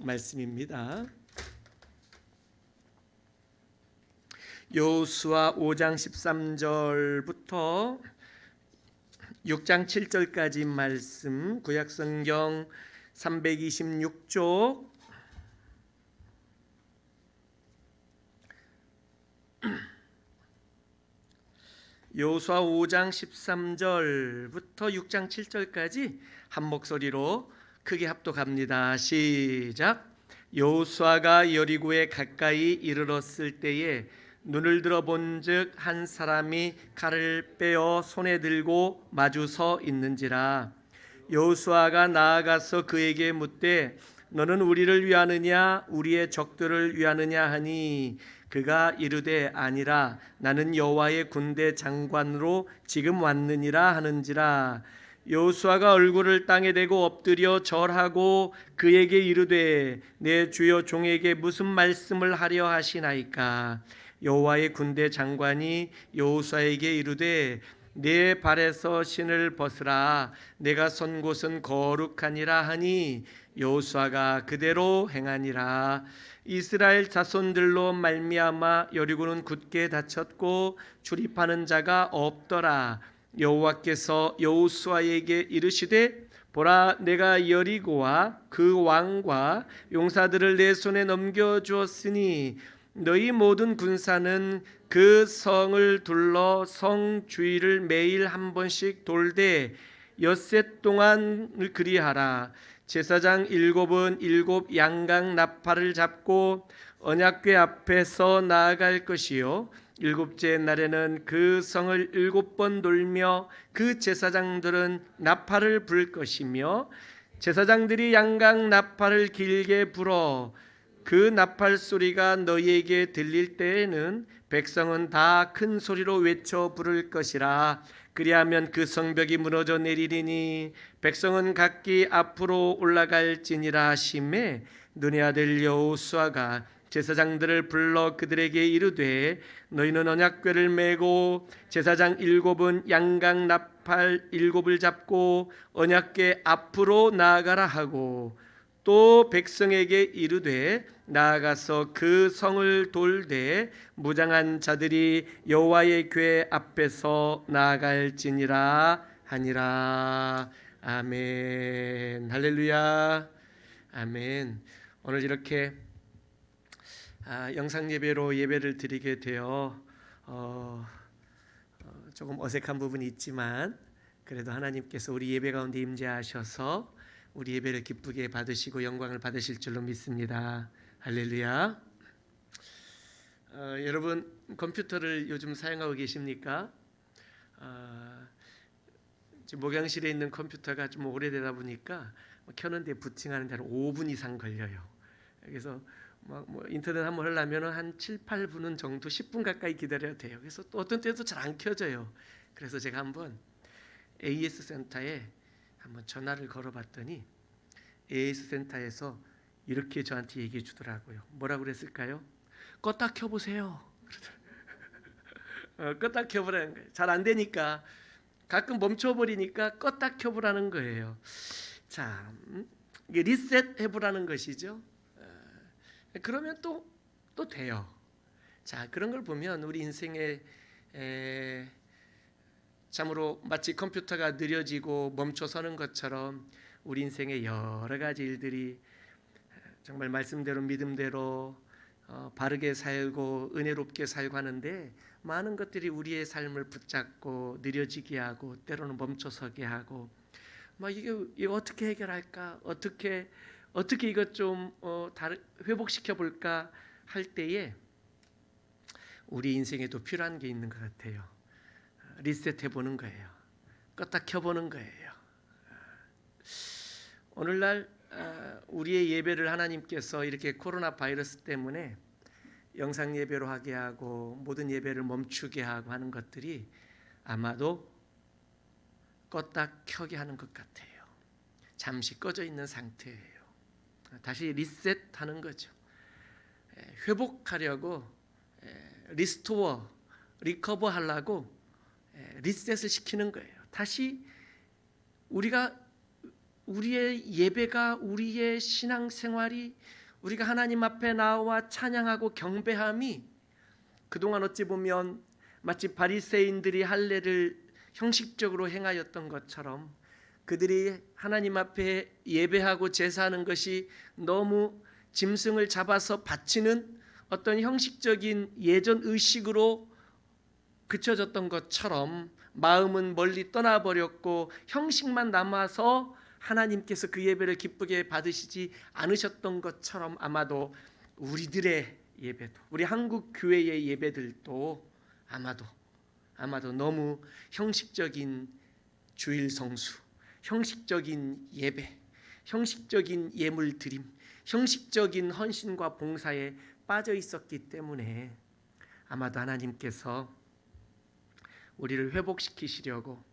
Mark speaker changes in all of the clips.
Speaker 1: 말씀입니다. 여호수아 5장 13절부터 6장 7절까지 말씀, 구약성경 326쪽 여호수아 5장 13절부터 6장 7절까지 한 목소리로 크게 합독합니다. 시작. 여호수아가 여리고에 가까이 이르렀을 때에 눈을 들어 본즉 한 사람이 칼을 빼어 손에 들고 마주 서 있는지라. 여호수아가 나아가서 그에게 묻되 너는 우리를 위하느냐 우리의 적들을 위하느냐 하니 그가 이르되 아니라 나는 여호와의 군대 장관으로 지금 왔느니라 하는지라. 여호수아가 얼굴을 땅에 대고 엎드려 절하고 그에게 이르되 내 주여 종에게 무슨 말씀을 하려 하시나이까. 여호와의 군대 장관이 여호수아에게 이르되 내 발에서 신을 벗으라 내가 선 곳은 거룩하니라 하니 여호수아가 그대로 행하니라. 이스라엘 자손들로 말미암아 여리고는 굳게 닫혔고 출입하는 자가 없더라. 여호와께서 여호수아에게 이르시되 보라 내가 여리고와 그 왕과 용사들을 내 손에 넘겨주었으니 너희 모든 군사는 그 성을 둘러 성 주위를 매일 한 번씩 돌되 엿새 동안 그리하라. 제사장 일곱은 일곱 양강 나팔을 잡고 언약궤 앞에서 나아갈 것이요 일곱째 날에는 그 성을 7번 돌며 그 제사장들은 나팔을 불 것이며 제사장들이 양강 나팔을 길게 불어 그 나팔 소리가 너희에게 들릴 때에는 백성은 다 큰 소리로 외쳐 부를 것이라. 그리하면 그 성벽이 무너져 내리리니 백성은 각기 앞으로 올라갈지니라 하시매 눈의 아들 여호수아가 제사장들을 불러 그들에게 이르되 너희는 언약궤를 메고 제사장 7은 양강 나팔 7을 잡고 언약궤 앞으로 나아가라 하고 또 백성에게 이르되 나아가서 그 성을 돌되 무장한 자들이 여호와의 궤 앞에서 나아갈지니라 하니라. 아멘. 할렐루야. 아멘. 오늘 이렇게 영상 예배로 예배를 드리게 되어 조금 어색한 부분이 있지만 그래도 하나님께서 우리 예배 가운데 임재하셔서 우리 예배를 기쁘게 받으시고 영광을 받으실 줄로 믿습니다. 할렐루야. 여러분 컴퓨터를 요즘 사용하고 계십니까? 지금 목양실에 있는 컴퓨터가 좀 오래되다 보니까 켜는데 부팅하는 데는 5분 이상 걸려요. 그래서 뭐 인터넷 한번 하려면 한 7, 8분은 정도 10분 가까이 기다려야 돼요. 그래서 또 어떤 때도 잘 안 켜져요. 그래서 제가 한번 AS 센터에 한번 전화를 걸어봤더니 AS 센터에서 이렇게 저한테 얘기해 주더라고요. 뭐라고 그랬을까요? 껐다 켜보세요. 껐다 켜보라는 거예요. 잘 안 되니까 가끔 멈춰버리니까 껐다 켜보라는 거예요. 자, 이게 리셋 해보라는 것이죠. 그러면 또 돼요. 자, 그런 걸 보면 우리 인생에 참으로 마치 컴퓨터가 느려지고 멈춰서는 것처럼 우리 인생의 여러 가지 일들이 정말 말씀대로 믿음대로 바르게 살고 은혜롭게 살고 하는데 많은 것들이 우리의 삶을 붙잡고 느려지게 하고 때로는 멈춰서게 하고 막 이게 어떻게 해결할까 어떻게 이것 좀 회복시켜 볼까 할 때에 우리 인생에도 필요한 게 있는 것 같아요. 리셋해 보는 거예요. 껐다 켜보는 거예요. 오늘날 우리의 예배를 하나님께서 이렇게 코로나 바이러스 때문에 영상 예배로 하게 하고 모든 예배를 멈추게 하고 하는 것들이 아마도 껐다 켜게 하는 것 같아요. 잠시 꺼져 있는 상태예요. 다시 리셋하는 거죠. 회복하려고 리스토어, 리커버 하려고 리셋을 시키는 거예요. 다시 우리가 우리의 예배가, 우리의 신앙생활이, 우리가 하나님 앞에 나와 찬양하고 경배함이 그동안 어찌 보면 마치 바리새인들이 할례를 형식적으로 행하였던 것처럼 그들이 하나님 앞에 예배하고 제사하는 것이 너무 짐승을 잡아서 바치는 어떤 형식적인 예전 의식으로 그쳐졌던 것처럼 마음은 멀리 떠나버렸고 형식만 남아서 하나님께서 그 예배를 기쁘게 받으시지 않으셨던 것처럼 아마도 우리들의 예배도, 우리 한국 교회의 예배들도 아마도 너무 형식적인 주일 성수, 형식적인 예배, 형식적인 예물 드림, 형식적인 헌신과 봉사에 빠져 있었기 때문에 아마도 하나님께서 우리를 회복시키시려고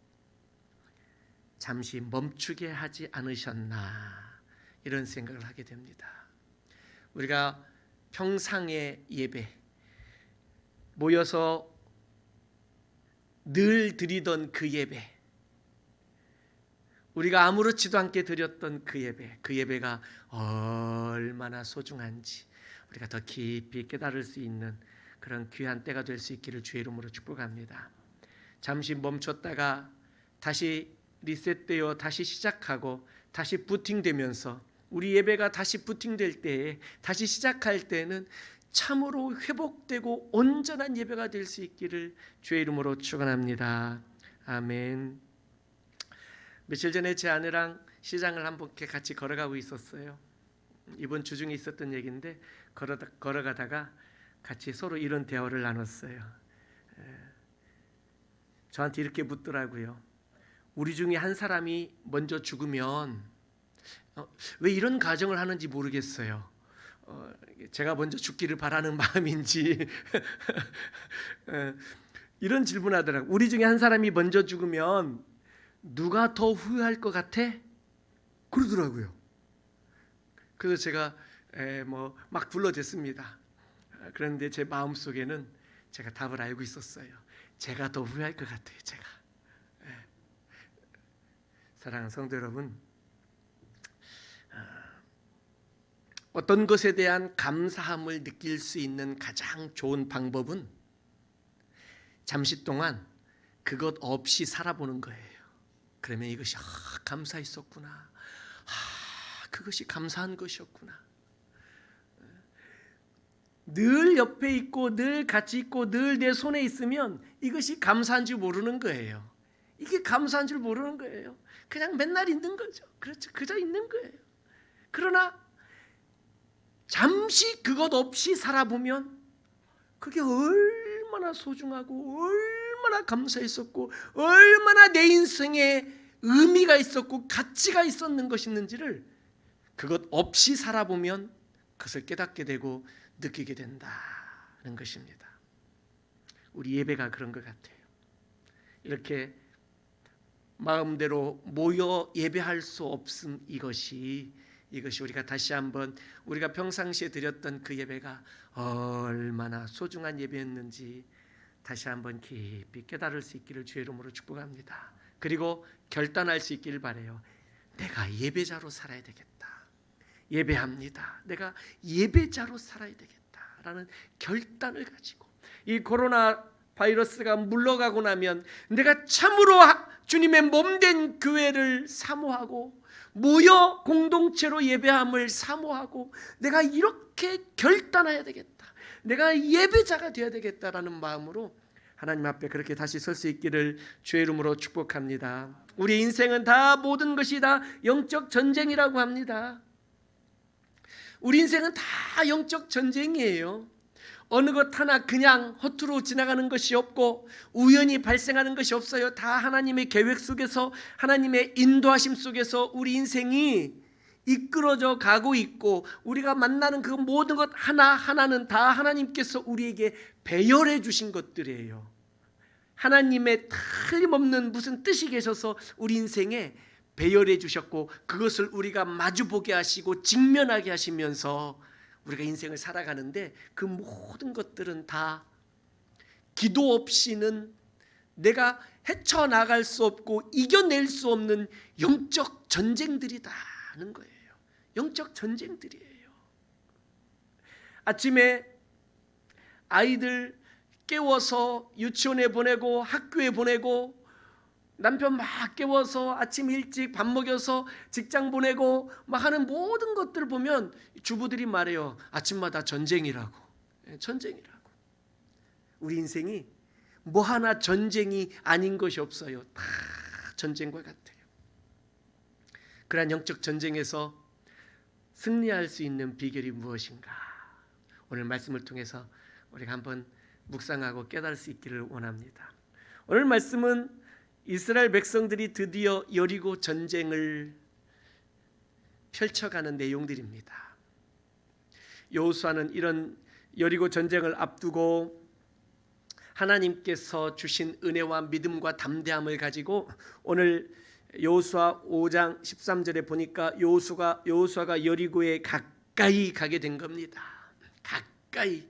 Speaker 1: 잠시 멈추게 하지 않으셨나, 이런 생각을 하게 됩니다. 우리가 평상의 예배, 모여서 늘 드리던 그 예배, 우리가 아무렇지도 않게 드렸던 그 예배가 얼마나 소중한지 우리가 더 깊이 깨달을 수 있는 그런 귀한 때가 될 수 있기를 주의 이름으로 축복합니다. 잠시 멈췄다가 다시 리셋되어 다시 시작하고 다시 부팅되면서 우리 예배가 다시 부팅될 때에, 다시 시작할 때는 참으로 회복되고 온전한 예배가 될 수 있기를 주의 이름으로 축원합니다. 아멘. 며칠 전에 제 아내랑 시장을 한번 같이 걸어가고 있었어요. 이번 주 중에 있었던 얘기인데 걸어가다가 같이 서로 이런 대화를 나눴어요. 저한테 이렇게 묻더라고요. 우리 중에 한 사람이 먼저 죽으면 왜 이런 가정을 하는지 모르겠어요. 제가 먼저 죽기를 바라는 마음인지 이런 질문하더라고요. 우리 중에 한 사람이 먼저 죽으면 누가 더 후회할 것 같아? 그러더라고요. 그래서 제가 막 불러댔습니다. 그런데 제 마음속에는 제가 답을 알고 있었어요. 제가 더 후회할 것 같아요. 제가. 사랑하는 성도 여러분, 어떤 것에 대한 감사함을 느낄 수 있는 가장 좋은 방법은 잠시 동안 그것 없이 살아보는 거예요. 그러면 이것이 감사했었구나, 그것이 감사한 것이었구나. 늘 옆에 있고 늘 같이 있고 늘 내 손에 있으면 이것이 감사한 줄 모르는 거예요. 이게 감사한 줄 모르는 거예요. 그냥 맨날 있는 거죠. 그렇죠. 그저 있는 거예요. 그러나 잠시 그것 없이 살아보면 그게 얼마나 소중하고 얼마나 감사했었고 얼마나 내 인생에 의미가 있었고 가치가 있었는 것인지를 그것 없이 살아보면 그것을 깨닫게 되고 느끼게 된다는 것입니다. 우리 예배가 그런 것 같아요. 이렇게 마음대로 모여 예배할 수 없음, 이것이 우리가 다시 한번 우리가 평상시에 드렸던 그 예배가 얼마나 소중한 예배였는지 다시 한번 깊이 깨달을 수 있기를 주의 이름으로 축복합니다. 그리고 결단할 수 있기를 바라요. 내가 예배자로 살아야 되겠다. 예배합니다. 내가 예배자로 살아야 되겠다라는 결단을 가지고 이 코로나 바이러스가 물러가고 나면 내가 참으로 주님의 몸된 교회를 사모하고 모여 공동체로 예배함을 사모하고 내가 이렇게 결단해야 되겠다. 내가 예배자가 되어야 되겠다라는 마음으로 하나님 앞에 그렇게 다시 설 수 있기를 주의 이름으로 축복합니다. 우리 인생은 다 모든 것이 다 영적 전쟁이라고 합니다. 우리 인생은 다 영적 전쟁이에요. 어느 것 하나 그냥 허투루 지나가는 것이 없고 우연히 발생하는 것이 없어요. 다 하나님의 계획 속에서 하나님의 인도하심 속에서 우리 인생이 이끌어져 가고 있고 우리가 만나는 그 모든 것 하나하나는 다 하나님께서 우리에게 배열해 주신 것들이에요. 하나님의 틀림없는 무슨 뜻이 계셔서 우리 인생에 배열해 주셨고 그것을 우리가 마주보게 하시고 직면하게 하시면서 우리가 인생을 살아가는데 그 모든 것들은 다 기도 없이는 내가 헤쳐나갈 수 없고 이겨낼 수 없는 영적 전쟁들이다는 거예요. 영적 전쟁들이에요. 아침에 아이들 깨워서 유치원에 보내고 학교에 보내고 남편 막 깨워서 아침 일찍 밥 먹여서 직장 보내고 막 하는 모든 것들을 보면 주부들이 말해요. 아침마다 전쟁이라고. 전쟁이라고. 우리 인생이 뭐 하나 전쟁이 아닌 것이 없어요. 다 전쟁과 같아요. 그러한 영적 전쟁에서 승리할 수 있는 비결이 무엇인가? 오늘 말씀을 통해서 우리가 한번 묵상하고 깨달을 수 있기를 원합니다. 오늘 말씀은 이스라엘 백성들이 드디어 여리고 전쟁을 펼쳐가는 내용들입니다. 여호수아는 이런 여리고 전쟁을 앞두고 하나님께서 주신 은혜와 믿음과 담대함을 가지고 오늘 여호수아 5장 13절에 보니까 여호수아가 여리고에 가까이 가게 된 겁니다. 가까이.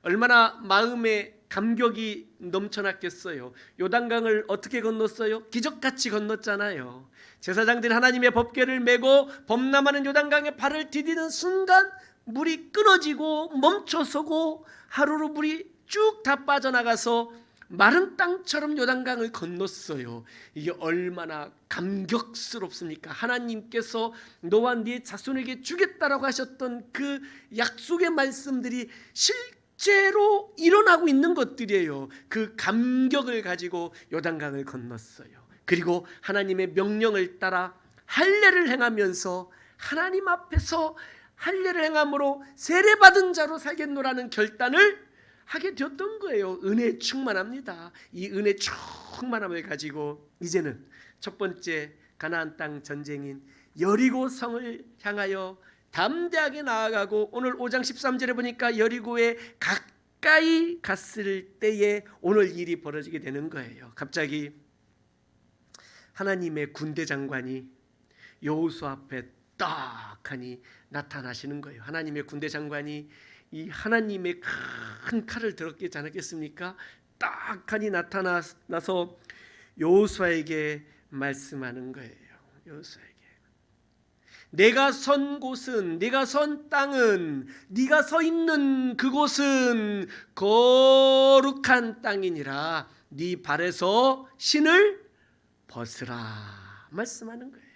Speaker 1: 얼마나 마음에 감격이 넘쳐났겠어요. 요단강을 어떻게 건넜어요? 기적같이 건넜잖아요. 제사장들이 하나님의 법궤를 메고 범람하는 요단강에 발을 디디는 순간 물이 끊어지고 멈춰서고 하루로 물이 쭉 다 빠져나가서 마른 땅처럼 요단강을 건넜어요. 이게 얼마나 감격스럽습니까? 하나님께서 너와 네 자손에게 주겠다라고 하셨던 그 약속의 말씀들이 실제로 일어나고 있는 것들이에요. 그 감격을 가지고 요단강을 건넜어요. 그리고 하나님의 명령을 따라 할례를 행하면서 하나님 앞에서 할례를 행함으로 세례받은 자로 살겠노라는 결단을 하게 되었던 거예요. 은혜 충만합니다. 이 은혜 충만함을 가지고 이제는 첫 번째 가나안 땅 전쟁인 여리고 성을 향하여 담대하게 나아가고 오늘 5장 13절에 보니까 여리고에 가까이 갔을 때에 오늘 일이 벌어지게 되는 거예요. 갑자기 하나님의 군대 장관이 여호수아 앞에 딱하니 나타나시는 거예요. 하나님의 군대 장관이 이 하나님의 큰 칼을 들었지 않았겠습니까? 딱하니 나타나서 여호수아에게 말씀하는 거예요. 여호수아에게 내가 선 곳은, 네가 선 땅은, 네가 서 있는 그곳은 거룩한 땅이니라. 네 발에서 신을 벗으라 말씀하는 거예요.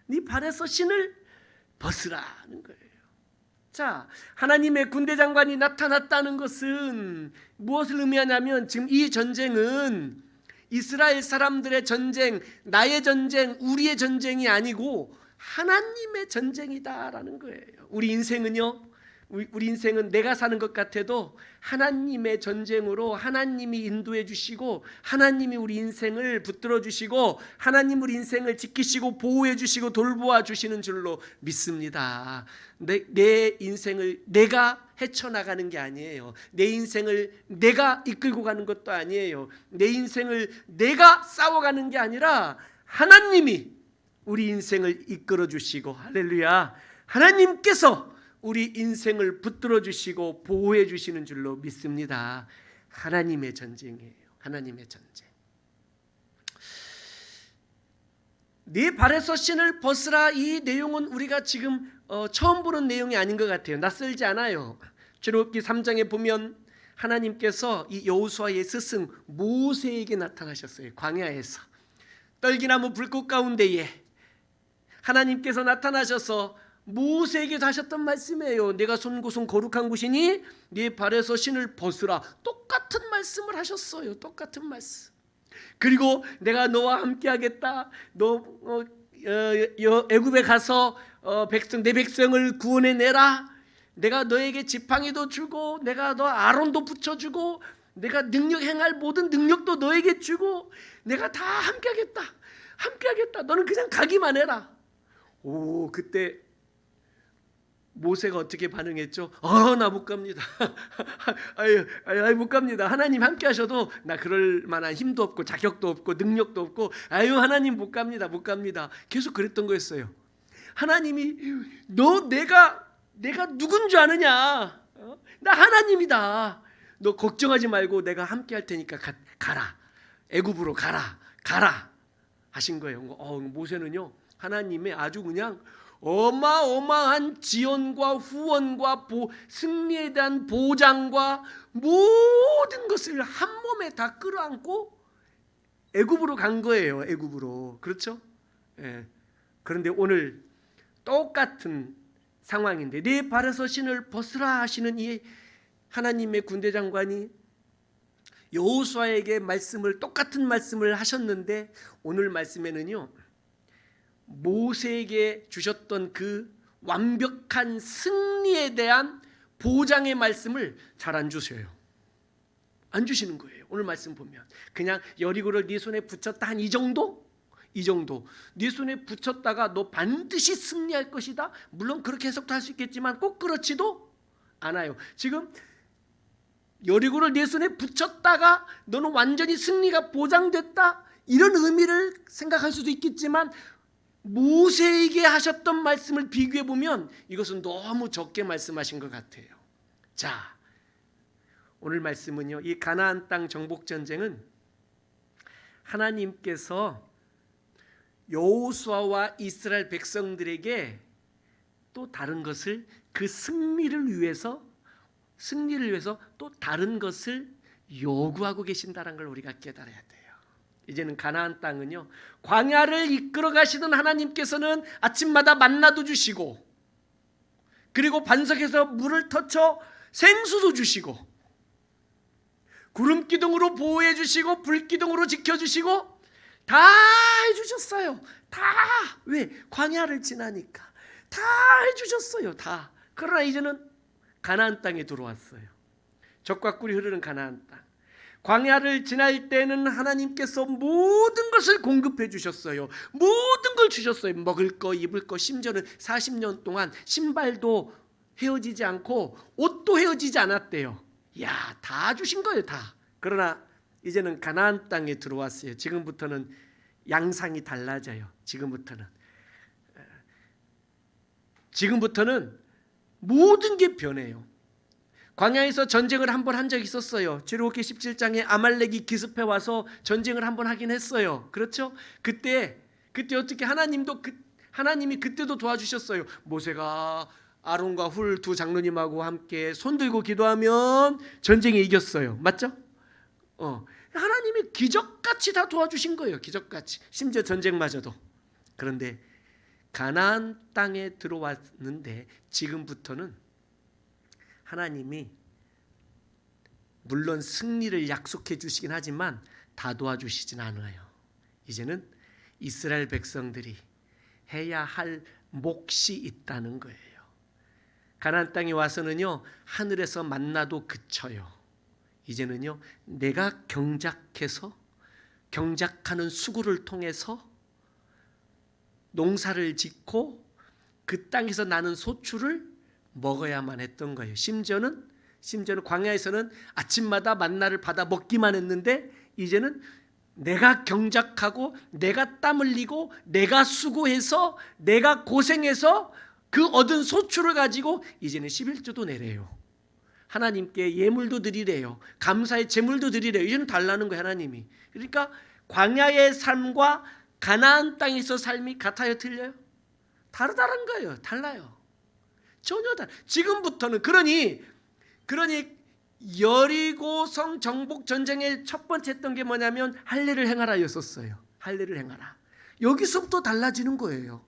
Speaker 1: 네 발에서 신을 벗으라는 거예요. 자, 하나님의 군대 장관이 나타났다는 것은 무엇을 의미하냐면 지금 이 전쟁은 이스라엘 사람들의 전쟁, 나의 전쟁, 우리의 전쟁이 아니고 하나님의 전쟁이다라는 거예요. 우리 인생은요, 우리 인생은 내가 사는 것 같아도 하나님의 전쟁으로 하나님이 인도해 주시고 하나님이 우리 인생을 붙들어 주시고 하나님 우리 인생을 지키시고 보호해 주시고 돌보아 주시는 줄로 믿습니다. 내 인생을 내가 헤쳐나가는 게 아니에요. 내 인생을 내가 이끌고 가는 것도 아니에요. 내 인생을 내가 싸워가는 게 아니라 하나님이 우리 인생을 이끌어 주시고 할렐루야, 하나님께서 우리 인생을 붙들어 주시고 보호해 주시는 줄로 믿습니다. 하나님의 전쟁이에요. 하나님의 전쟁. 네 발에서 신을 벗으라, 이 내용은 우리가 지금 처음 보는 내용이 아닌 것 같아요. 낯설지 않아요. 출애굽기 3장에 보면 하나님께서 이 여호수아의 스승 모세에게 나타나셨어요. 광야에서 떨기나무 불꽃 가운데에 하나님께서 나타나셔서 모세에게도 하셨던 말씀이에요. 내가 선 곳은 거룩한 곳이니 네 발에서 신을 벗으라. 똑같은 말씀을 하셨어요. 똑같은 말씀. 그리고 내가 너와 함께 하겠다. 너 애굽에 가서 내 백성을 구원해 내라. 내가 너에게 지팡이도 주고 내가 너 아론도 붙여주고 내가 능력 행할 모든 능력도 너에게 주고 내가 다 함께 하겠다. 함께 하겠다. 너는 그냥 가기만 해라. 오, 그때 모세가 어떻게 반응했죠? 나 못 갑니다. 아유, 못 갑니다. 하나님 함께 하셔도 나 그럴 만한 힘도 없고 자격도 없고 능력도 없고 하나님 못 갑니다. 못 갑니다. 계속 그랬던 거였어요. 하나님이 내가 누군 줄 아느냐? 나 하나님이다. 너 걱정하지 말고 내가 함께 할 테니까 가라. 애굽으로 가라 가라 하신 거예요. 모세는요 하나님의 아주 그냥 어마어마한 지원과 후원과 승리에 대한 보장과 모든 것을 한 몸에 다 끌어안고 애굽으로 간 거예요. 애굽으로. 그렇죠? 예. 그런데 오늘 똑같은 상황인데 네 발에서 신을 벗으라 하시는 이 하나님의 군대 장관이 여호수아에게 똑같은 말씀을 하셨는데 오늘 말씀에는요 모세에게 주셨던 그 완벽한 승리에 대한 보장의 말씀을 잘 안 주셔요. 안 주시는 거예요. 오늘 말씀 보면 그냥 여리고를 네 손에 붙였다 한 이 정도? 이 정도. 네 손에 붙였다가 너 반드시 승리할 것이다. 물론 그렇게 해석도 할 수 있겠지만 꼭 그렇지도 않아요. 지금 여리고를 네 손에 붙였다가 너는 완전히 승리가 보장됐다. 이런 의미를 생각할 수도 있겠지만 모세에게 하셨던 말씀을 비교해 보면 이것은 너무 적게 말씀하신 것 같아요. 자, 오늘 말씀은요. 이 가나안 땅 정복 전쟁은 하나님께서 여호수아와 이스라엘 백성들에게 또 다른 것을 그 승리를 위해서 또 다른 것을 요구하고 계신다는 걸 우리가 깨달아야 돼요. 이제는 가나안 땅은요 광야를 이끌어 가시던 하나님께서는 아침마다 만나도 주시고 그리고 반석에서 물을 터쳐 생수도 주시고 구름 기둥으로 보호해 주시고 불 기둥으로 지켜 주시고 다 해주셨어요. 다. 왜? 광야를 지나니까 다 해주셨어요. 다. 그러나 이제는 가나안 땅에 들어왔어요. 젖과 꿀이 흐르는 가나안 땅. 광야를 지날 때는 하나님께서 모든 것을 공급해 주셨어요. 모든 걸 주셨어요. 먹을 거, 입을 거, 심지어는 40년 동안 신발도 헤어지지 않고 옷도 헤어지지 않았대요. 야, 다 주신 거예요, 다. 그러나 이제는 가나안 땅에 들어왔어요. 지금부터는 양상이 달라져요. 지금부터는 모든 게 변해요. 광야에서 전쟁을 한번 한 적이 있었어요. 출애굽기 17장에 아말렉이 기습해 와서 전쟁을 한번 하긴 했어요. 그렇죠? 그때 어떻게 하나님이 그때도 도와주셨어요. 모세가 아론과 훌 두 장로님하고 함께 손들고 기도하면 전쟁에 이겼어요. 맞죠? 하나님이 기적같이 다 도와주신 거예요. 기적같이. 심지어 전쟁마저도. 그런데 가나안 땅에 들어왔는데 지금부터는 하나님이 물론 승리를 약속해 주시긴 하지만 다 도와주시진 않아요. 이제는 이스라엘 백성들이 해야 할 몫이 있다는 거예요. 가나안 땅에 와서는요 하늘에서 만나도 그쳐요. 이제는요 내가 경작하는 수고를 통해서 농사를 짓고 그 땅에서 나는 소출을 먹어야만 했던 거예요. 심지어는 광야에서는 아침마다 만나를 받아 먹기만 했는데 이제는 내가 경작하고 내가 땀 흘리고 내가 수고해서 내가 고생해서 그 얻은 소출을 가지고 이제는 11조도 내래요. 하나님께 예물도 드리래요. 감사의 제물도 드리래요. 이제는 달라는 거예요, 하나님이. 그러니까 광야의 삶과 가나안 땅에서 삶이 같아요, 틀려요? 다르다는 거예요. 달라요. 전혀 달라요. 지금부터는 그러니 여리고성 정복 전쟁의 첫 번째 했던 게 뭐냐면 할례를 행하라였었어요. 할례를 행하라. 여기서부터 달라지는 거예요.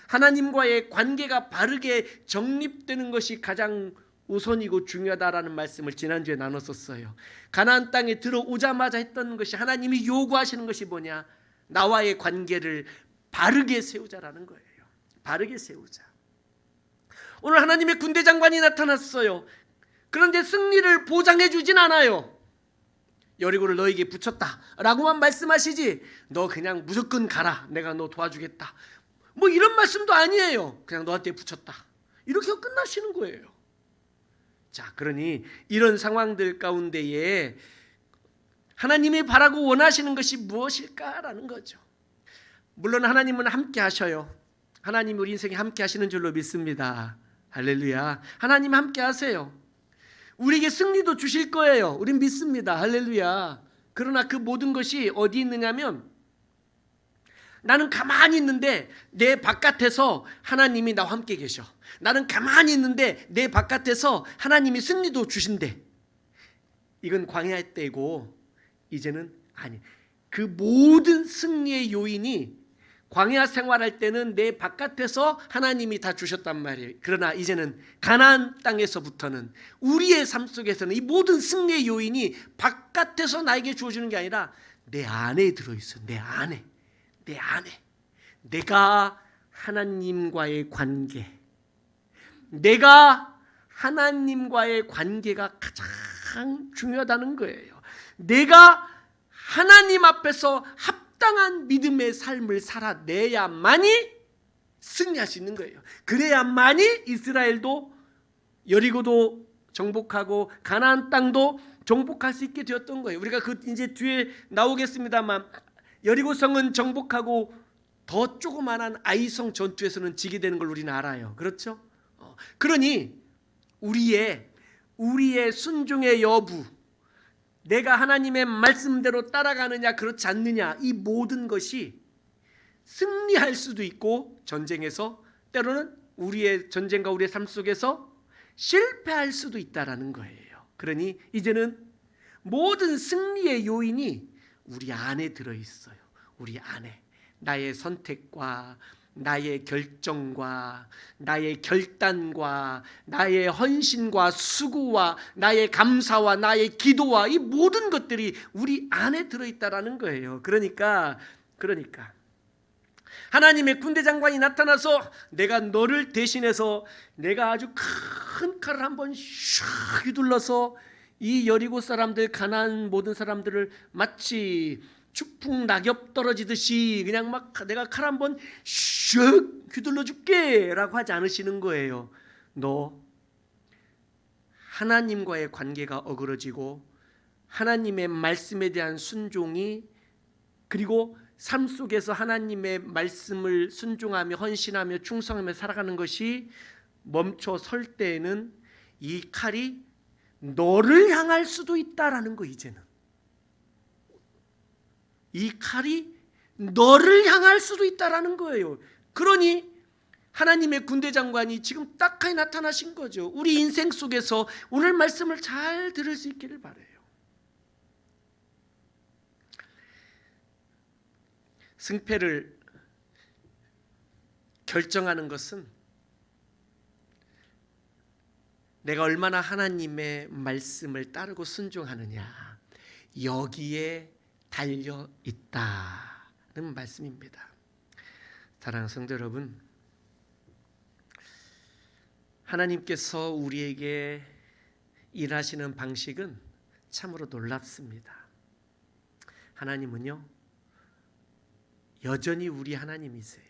Speaker 1: 하나님과의 관계가 바르게 정립되는 것이 가장 우선이고 중요하다라는 말씀을 지난주에 나눴었어요. 가나안 땅에 들어오자마자 했던 것이 하나님이 요구하시는 것이 뭐냐? 나와의 관계를 바르게 세우자라는 거예요. 바르게 세우자. 오늘 하나님의 군대 장관이 나타났어요. 그런데 승리를 보장해 주진 않아요. 여리고를 너에게 붙였다 라고만 말씀하시지 너 그냥 무조건 가라 내가 너 도와주겠다 뭐 이런 말씀도 아니에요. 그냥 너한테 붙였다 이렇게 끝나시는 거예요. 자, 그러니 이런 상황들 가운데에 하나님이 바라고 원하시는 것이 무엇일까라는 거죠. 물론 하나님은 함께 하셔요. 하나님이 우리 인생에 함께 하시는 줄로 믿습니다. 할렐루야. 하나님 함께 하세요. 우리에게 승리도 주실 거예요. 우린 믿습니다. 할렐루야. 그러나 그 모든 것이 어디 있느냐면 나는 가만히 있는데 내 바깥에서 하나님이 나와 함께 계셔. 나는 가만히 있는데 내 바깥에서 하나님이 승리도 주신대. 이건 광야 때고 이제는 아니. 그 모든 승리의 요인이 광야 생활할 때는 내 바깥에서 하나님이 다 주셨단 말이에요. 그러나 이제는 가나안 땅에서부터는 우리의 삶 속에서는 이 모든 승리의 요인이 바깥에서 나에게 주어지는 게 아니라 내 안에 들어있어. 내 안에. 내가 하나님과의 관계, 내가 하나님과의 관계가 가장 중요하다는 거예요. 내가 하나님 앞에서 합당한 믿음의 삶을 살아내야만이 승리할 수 있는 거예요. 그래야만이 이스라엘도 여리고도 정복하고 가나안 땅도 정복할 수 있게 되었던 거예요. 우리가 그 이제 뒤에 나오겠습니다만 여리고성은 정복하고 더 조그만한 아이성 전투에서는 지게 되는 걸 우리는 알아요. 그렇죠? 그러니 우리의 순종의 여부, 내가 하나님의 말씀대로 따라가느냐 그렇지 않느냐, 이 모든 것이 승리할 수도 있고 전쟁에서 때로는 우리의 전쟁과 우리의 삶 속에서 실패할 수도 있다라는 거예요. 그러니 이제는 모든 승리의 요인이 우리 안에 들어있어요. 우리 안에 나의 선택과 나의 결정과 나의 결단과 나의 헌신과 수고와 나의 감사와 나의 기도와 이 모든 것들이 우리 안에 들어있다라는 거예요. 그러니까 하나님의 군대 장관이 나타나서 내가 너를 대신해서 내가 아주 큰 칼을 한번 슉 휘둘러서 이 여리고 사람들, 가나안 모든 사람들을 마치 추풍 낙엽 떨어지듯이 그냥 막 내가 칼 한번 슉 휘둘러 줄게 라고 하지 않으시는 거예요. 너 하나님과의 관계가 어그러지고 하나님의 말씀에 대한 순종이, 그리고 삶 속에서 하나님의 말씀을 순종하며 헌신하며 충성하며 살아가는 것이 멈춰 설 때에는 이 칼이 너를 향할 수도 있다라는 거. 이제는 이 칼이 너를 향할 수도 있다라는 거예요. 그러니 하나님의 군대 장관이 지금 딱하게 나타나신 거죠. 우리 인생 속에서 오늘 말씀을 잘 들을 수 있기를 바라요. 승패를 결정하는 것은 내가 얼마나 하나님의 말씀을 따르고 순종하느냐, 여기에 달려 있다는 말씀입니다. 사랑하는 성도 여러분, 하나님께서 우리에게 일하시는 방식은 참으로 놀랍습니다. 하나님은요, 여전히 우리 하나님이세요.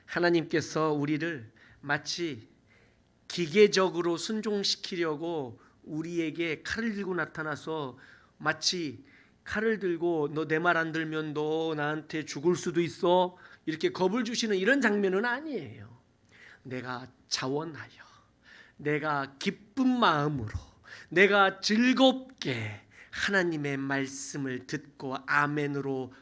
Speaker 1: 하나님께서 우리를 마치 기계적으로 순종시키려고 우리에게 칼을 들고 나타나서 마치 칼을 들고 너 내 말 안 들면 너 나한테 죽을 수도 있어 이렇게 겁을 주시는 이런 장면은 아니에요. 내가 자원하여, 내가 기쁜 마음으로, 내가 즐겁게 하나님의 말씀을 듣고 아멘으로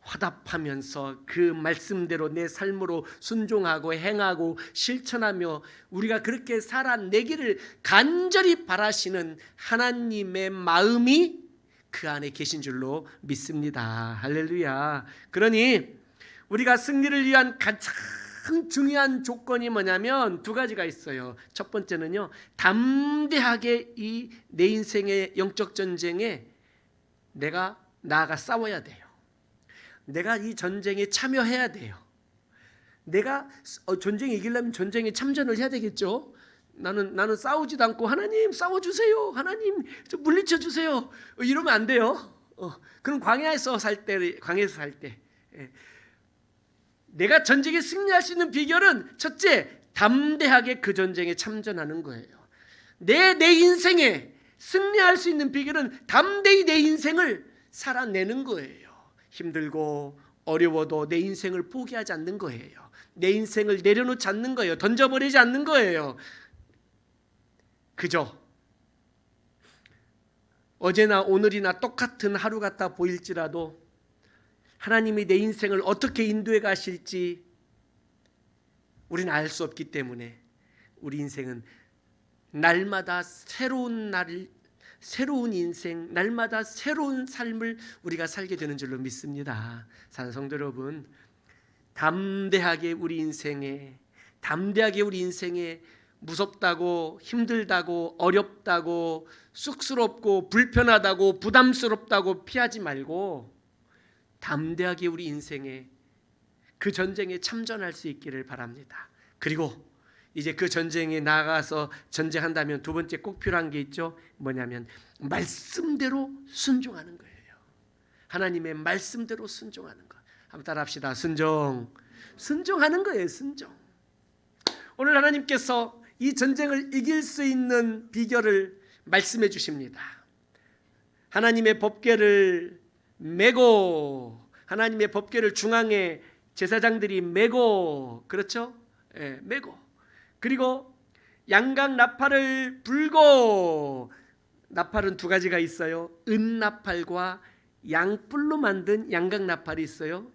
Speaker 1: 화답하면서 그 말씀대로 내 삶으로 순종하고 행하고 실천하며 우리가 그렇게 살아내기를 간절히 바라시는 하나님의 마음이 그 안에 계신 줄로 믿습니다. 할렐루야. 그러니 우리가 승리를 위한 가장 중요한 조건이 뭐냐면 두 가지가 있어요. 첫 번째는요, 담대하게 이 내 인생의 영적 전쟁에 내가 나아가 싸워야 돼요. 내가 이 전쟁에 참여해야 돼요. 내가 전쟁에 이기려면 전쟁에 참전을 해야 되겠죠. 나는 싸우지도 않고 하나님 싸워주세요, 하나님 좀 물리쳐 주세요 이러면 안 돼요. 그럼 광야에서 살 때 내가 전쟁에 승리할 수 있는 비결은 첫째, 담대하게 그 전쟁에 참전하는 거예요. 내 인생에 승리할 수 있는 비결은 담대히 내 인생을 살아내는 거예요. 힘들고 어려워도 내 인생을 포기하지 않는 거예요. 내 인생을 내려놓지 않는 거예요. 던져버리지 않는 거예요. 그저 어제나 오늘이나 똑같은 하루 같아 보일지라도 하나님이 내 인생을 어떻게 인도해 가실지 우리는 알 수 없기 때문에 우리 인생은 날마다 새로운 새로운 인생, 날마다 새로운 삶을 우리가 살게 되는 줄로 믿습니다. 사랑하는 성도 여러분, 담대하게 우리 인생에 무섭다고 힘들다고 어렵다고 쑥스럽고 불편하다고 부담스럽다고 피하지 말고 담대하게 우리 인생에 그 전쟁에 참전할 수 있기를 바랍니다. 그리고 이제 그 전쟁에 나가서 전쟁한다면 두 번째 꼭 필요한 게 있죠. 뭐냐면 말씀대로 순종하는 거예요. 하나님의 말씀대로 순종하는 거. 한번 따라합시다. 순종하는 거예요. 순종. 오늘 하나님께서 이 전쟁을 이길 수 있는 비결을 말씀해 주십니다. 하나님의 법궤를 메고, 하나님의 법궤를 중앙에 제사장들이 메고, 그렇죠? 예, 메고, 그리고 양각 나팔을 불고, 나팔은 두 가지가 있어요. 은나팔과 양뿔로 만든 양각 나팔이 있어요.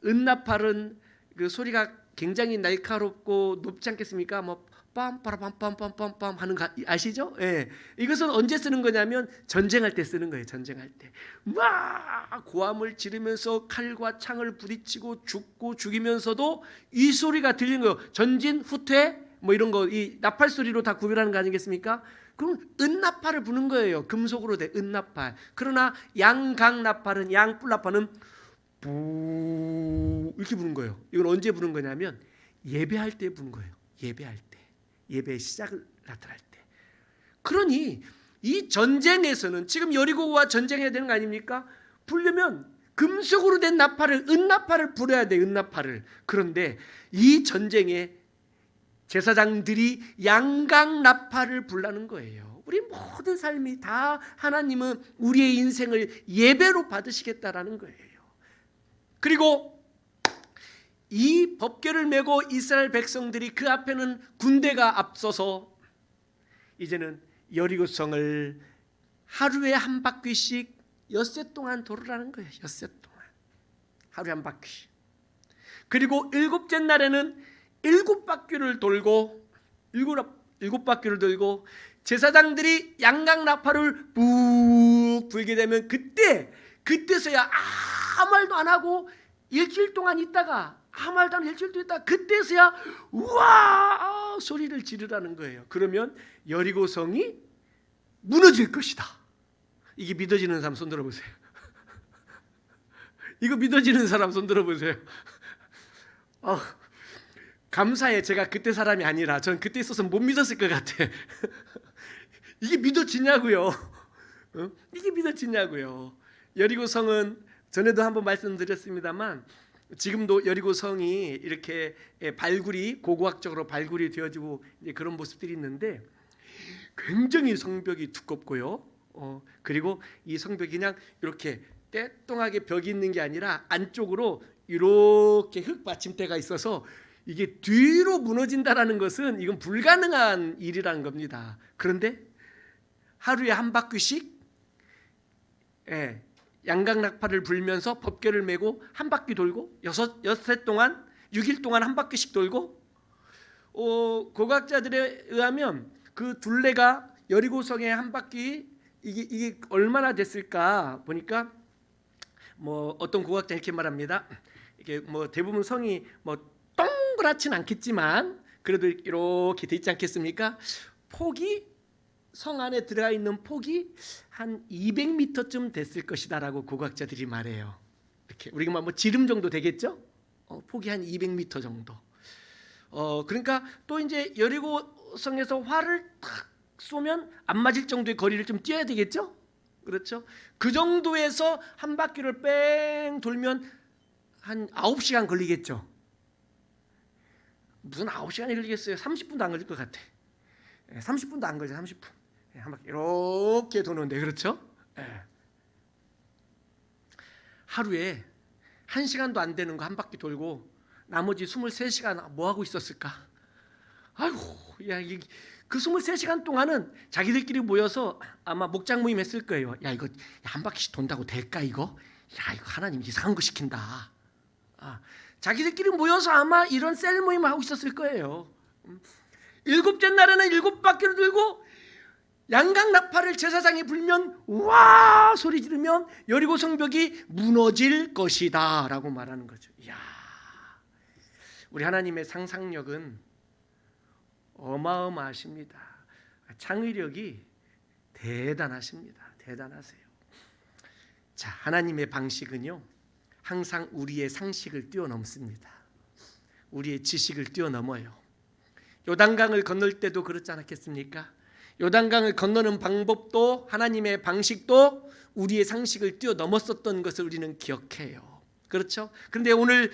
Speaker 1: 은나팔은 그 소리가 굉장히 날카롭고 높지 않겠습니까? 뭐 빰빠라빰빰빰빰빰 하는 거 아시죠? 예. 이것은 언제 쓰는 거냐면 전쟁할 때 쓰는 거예요. 전쟁할 때 막 고함을 지르면서 칼과 창을 부딪히고 죽고 죽이면서도 이 소리가 들리는 거예요. 전진 후퇴 뭐 이런 거 이 나팔 소리로 다 구별하는 거 아니겠습니까? 그럼 은나팔을 부는 거예요. 금속으로 된 은나팔. 그러나 양각 나팔은, 양뿔 나팔은 부 이렇게 부는 거예요. 이건 언제 부는 거냐면 예배할 때 부는 거예요. 예배할 때, 예배의 시작을 나타날 때. 그러니 이 전쟁에서는 지금 여리고와 전쟁해야 되는 거 아닙니까? 부르려면 금속으로 된 나팔을, 은나팔을 불어야 돼. 은나팔을. 그런데 이 전쟁에 제사장들이 양각 나팔을 불라는 거예요. 우리 모든 삶이 다 하나님은 우리의 인생을 예배로 받으시겠다라는 거예요. 그리고 이 법궤를 메고 이스라엘 백성들이 그 앞에는 군대가 앞서서 이제는 여리고성을 하루에 한 바퀴씩 엿새 동안 돌으라는 거예요. 엿새 동안 하루에 한 바퀴. 그리고 일곱째 날에는 일곱 바퀴를 돌고 제사장들이 양각 나팔을 푹 불게 되면 그때서야 아무 말도 안 하고 일주일 동안 있다가 아무 말도 안 하고 일주일 동안 있다가 그때서야 우와 소리를 지르라는 거예요. 그러면 여리고성이 무너질 것이다. 이게 믿어지는 사람 손 들어보세요. 이거 믿어지는 사람 손 들어보세요. 감사해. 제가 그때 사람이 아니라 전 그때 있어서 못 믿었을 것 같아. 이게 믿어지냐고요. 이게 믿어지냐고요. 여리고성은 전에도 한번 말씀드렸습니다만 지금도 여리고성이 이렇게 고고학적으로 발굴이 되어지고 이제 그런 모습들이 있는데 굉장히 성벽이 두껍고요. 그리고 이 성벽이 그냥 이렇게 떼뚱하게 벽이 있는 게 아니라 안쪽으로 이렇게 흙 받침대가 있어서 이게 뒤로 무너진다라는 것은 이건 불가능한 일이라는 겁니다. 그런데 하루에 한 바퀴씩 양각 나팔을 불면서 법궤를 메고 한 바퀴 돌고 엿새 동안 6일 동안 한 바퀴씩 돌고 고고학자들에 의하면 그 둘레가 여리고성에 한 바퀴 이게 얼마나 됐을까 보니까 뭐 어떤 고고학자 이렇게 말합니다. 이게 뭐 대부분 성이 뭐 동그랗진 않겠지만 그래도 이렇게 돼 있지 않겠습니까? 폭이 성 안에 들어가 있는 폭이 한 200m쯤 됐을 것이다라고 고고학자들이 말해요. 이렇게 우리가 뭐 지름 정도 되겠죠? 폭이 한 200m 정도. 그러니까 또 이제 여리고성에서 활을 탁 쏘면 안 맞을 정도의 거리를 좀 뛰어야 되겠죠? 그렇죠? 그 정도에서 한 바퀴를 뺑 돌면 한 9시간 걸리겠죠? 무슨 9시간이 걸리겠어요? 30분도 안 걸릴 것 같아. 30분도 안 걸려. 30분. 한 바퀴 이렇게 도는데 그렇죠? 하루에 1시간도 안 되는 거 한 바퀴 돌고 나머지 23시간 뭐 하고 있었을까? 아이고, 야, 그 23시간 동안은 자기들끼리 모여서 아마 목장 모임 했을 거예요. 야, 이거 한 바퀴씩 돈다고 될까 이거? 야, 이거 하나님 이상한 거 시킨다. 자기들끼리 모여서 아마 이런 셀 모임을 하고 있었을 거예요. 일곱째 날에는 7바퀴를 들고 양각 나팔을 제사장이 불면 와 소리 지르면 여리고 성벽이 무너질 것이다 라고 말하는 거죠. 이야, 우리 하나님의 상상력은 어마어마하십니다. 창의력이 대단하십니다. 대단하세요. 자, 하나님의 방식은요 항상 우리의 상식을 뛰어넘습니다. 우리의 지식을 뛰어넘어요. 요단강을 건널 때도 그렇지 않았겠습니까? 요단강을 건너는 방법도 하나님의 방식도 우리의 상식을 뛰어넘었었던 것을 우리는 기억해요. 그렇죠? 그런데 오늘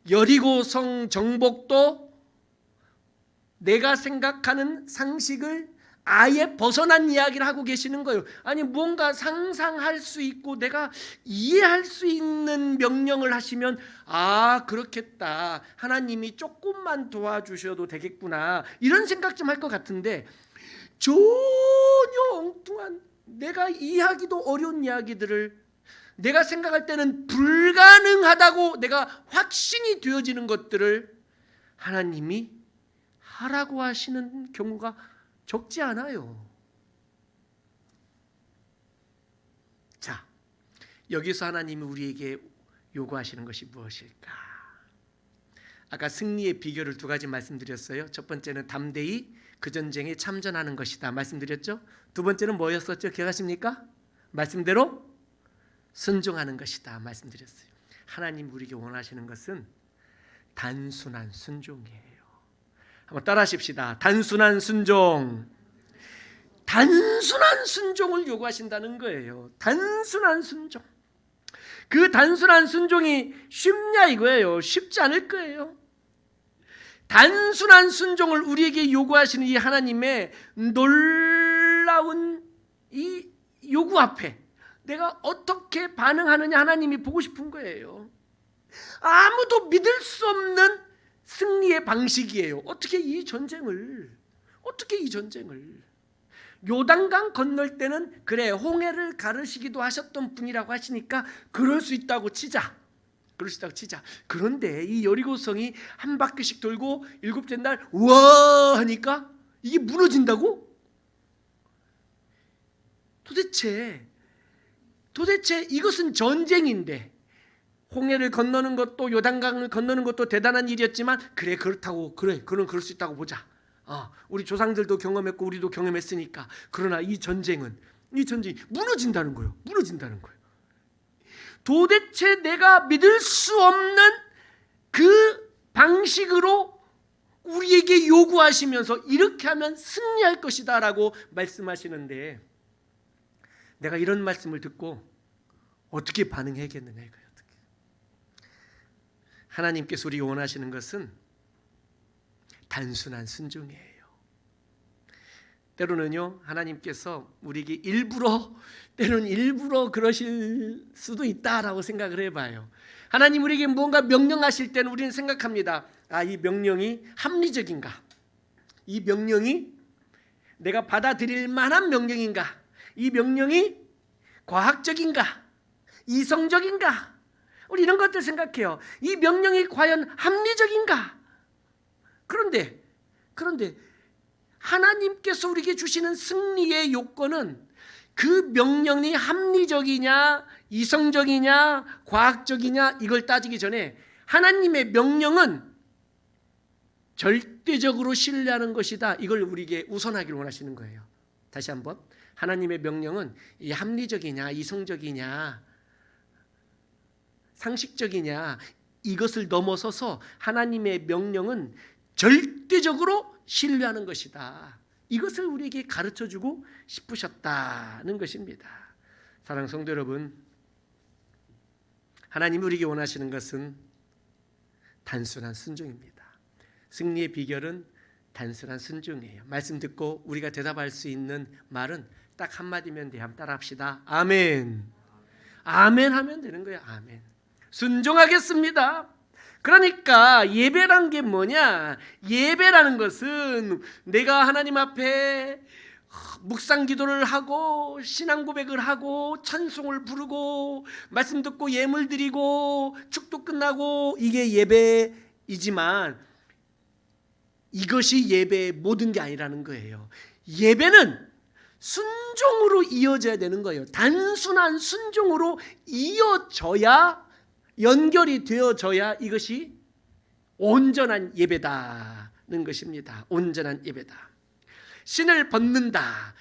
Speaker 1: 여리고성 정복도 내가 생각하는 상식을 아예 벗어난 이야기를 하고 계시는 거예요. 아니, 뭔가 상상할 수 있고 내가 이해할 수 있는 명령을 하시면 그렇겠다, 하나님이 조금만 도와주셔도 되겠구나, 이런 생각 좀 할 것 같은데 전혀 엉뚱한, 내가 이해하기도 어려운 이야기들을 내가 생각할 때는 불가능하다고 내가 확신이 되어지는 것들을 하나님이 하라고 하시는 경우가 적지 않아요. 자, 여기서 하나님이 우리에게 요구하시는 것이 무엇일까? 아까 승리의 비결을 2가지 말씀드렸어요. 첫 번째는 담대히 그 전쟁에 참전하는 것이다 말씀드렸죠. 2번째는 뭐였었죠? 기억하십니까? 말씀대로 순종하는 것이다 말씀드렸어요. 하나님 우리에게 원하시는 것은 단순한 순종이에요. 한번 따라하십시다. 단순한 순종. 단순한 순종을 요구하신다는 거예요. 단순한 순종. 그 단순한 순종이 쉽냐 이거예요. 쉽지 않을 거예요. 단순한 순종을 우리에게 요구하시는 이 하나님의 놀라운 이 요구 앞에 내가 어떻게 반응하느냐 하나님이 보고 싶은 거예요. 아무도 믿을 수 없는 승리의 방식이에요. 어떻게 이 전쟁을 요단강 건널 때는 그래 홍해를 가르시기도 하셨던 분이라고 하시니까 그럴 수 있다고 치자. 그런데 이 여리고성이 한 바퀴씩 돌고 7째 날 우와 하니까 이게 무너진다고? 도대체 이것은 전쟁인데, 홍해를 건너는 것도 요단강을 건너는 것도 대단한 일이었지만 그렇다고 그럼 그럴 수 있다고 보자. 우리 조상들도 경험했고 우리도 경험했으니까. 그러나 이 전쟁이 무너진다는 거예요. 도대체 내가 믿을 수 없는 그 방식으로 우리에게 요구하시면서 이렇게 하면 승리할 것이다 라고 말씀하시는데, 내가 이런 말씀을 듣고 어떻게 반응해야겠느냐 이거예요. 하나님께서 우리가 원하시는 것은 단순한 순종이에요. 때로는요 하나님께서 우리에게 때로는 일부러 그러실 수도 있다라고 생각을 해봐요. 하나님 우리에게 뭔가 명령하실 때는 우리는 생각합니다. 이 명령이 합리적인가? 이 명령이 내가 받아들일 만한 명령인가? 이 명령이 과학적인가? 이성적인가? 우리 이런 것들 생각해요. 이 명령이 과연 합리적인가? 그런데 하나님께서 우리에게 주시는 승리의 요건은 그 명령이 합리적이냐, 이성적이냐, 과학적이냐 이걸 따지기 전에 하나님의 명령은 절대적으로 신뢰하는 것이다. 이걸 우리에게 우선하기를 원하시는 거예요. 다시 한번, 하나님의 명령은 이 합리적이냐, 이성적이냐, 상식적이냐 이것을 넘어서서 하나님의 명령은 절대적으로 신뢰하는 것이다. 이것을 우리에게 가르쳐주고 싶으셨다는 것입니다. 사랑하는 성도 여러분, 하나님이 우리에게 원하시는 것은 단순한 순종입니다. 승리의 비결은 단순한 순종이에요. 말씀 듣고 우리가 대답할 수 있는 말은 딱 한마디면 돼요. 한번 따라합시다. 아멘. 아멘 하면 되는 거예요. 아멘. 순종하겠습니다. 그러니까 예배란 게 뭐냐? 예배라는 것은 내가 하나님 앞에 묵상 기도를 하고 신앙 고백을 하고 찬송을 부르고 말씀 듣고 예물 드리고 축도 끝나고 이게 예배이지만 이것이 예배의 모든 게 아니라는 거예요. 예배는 순종으로 이어져야 되는 거예요. 단순한 순종으로 이어져야, 연결이 되어져야 이것이 온전한 예배다는 것입니다. 온전한 예배다. 신을 벗는다.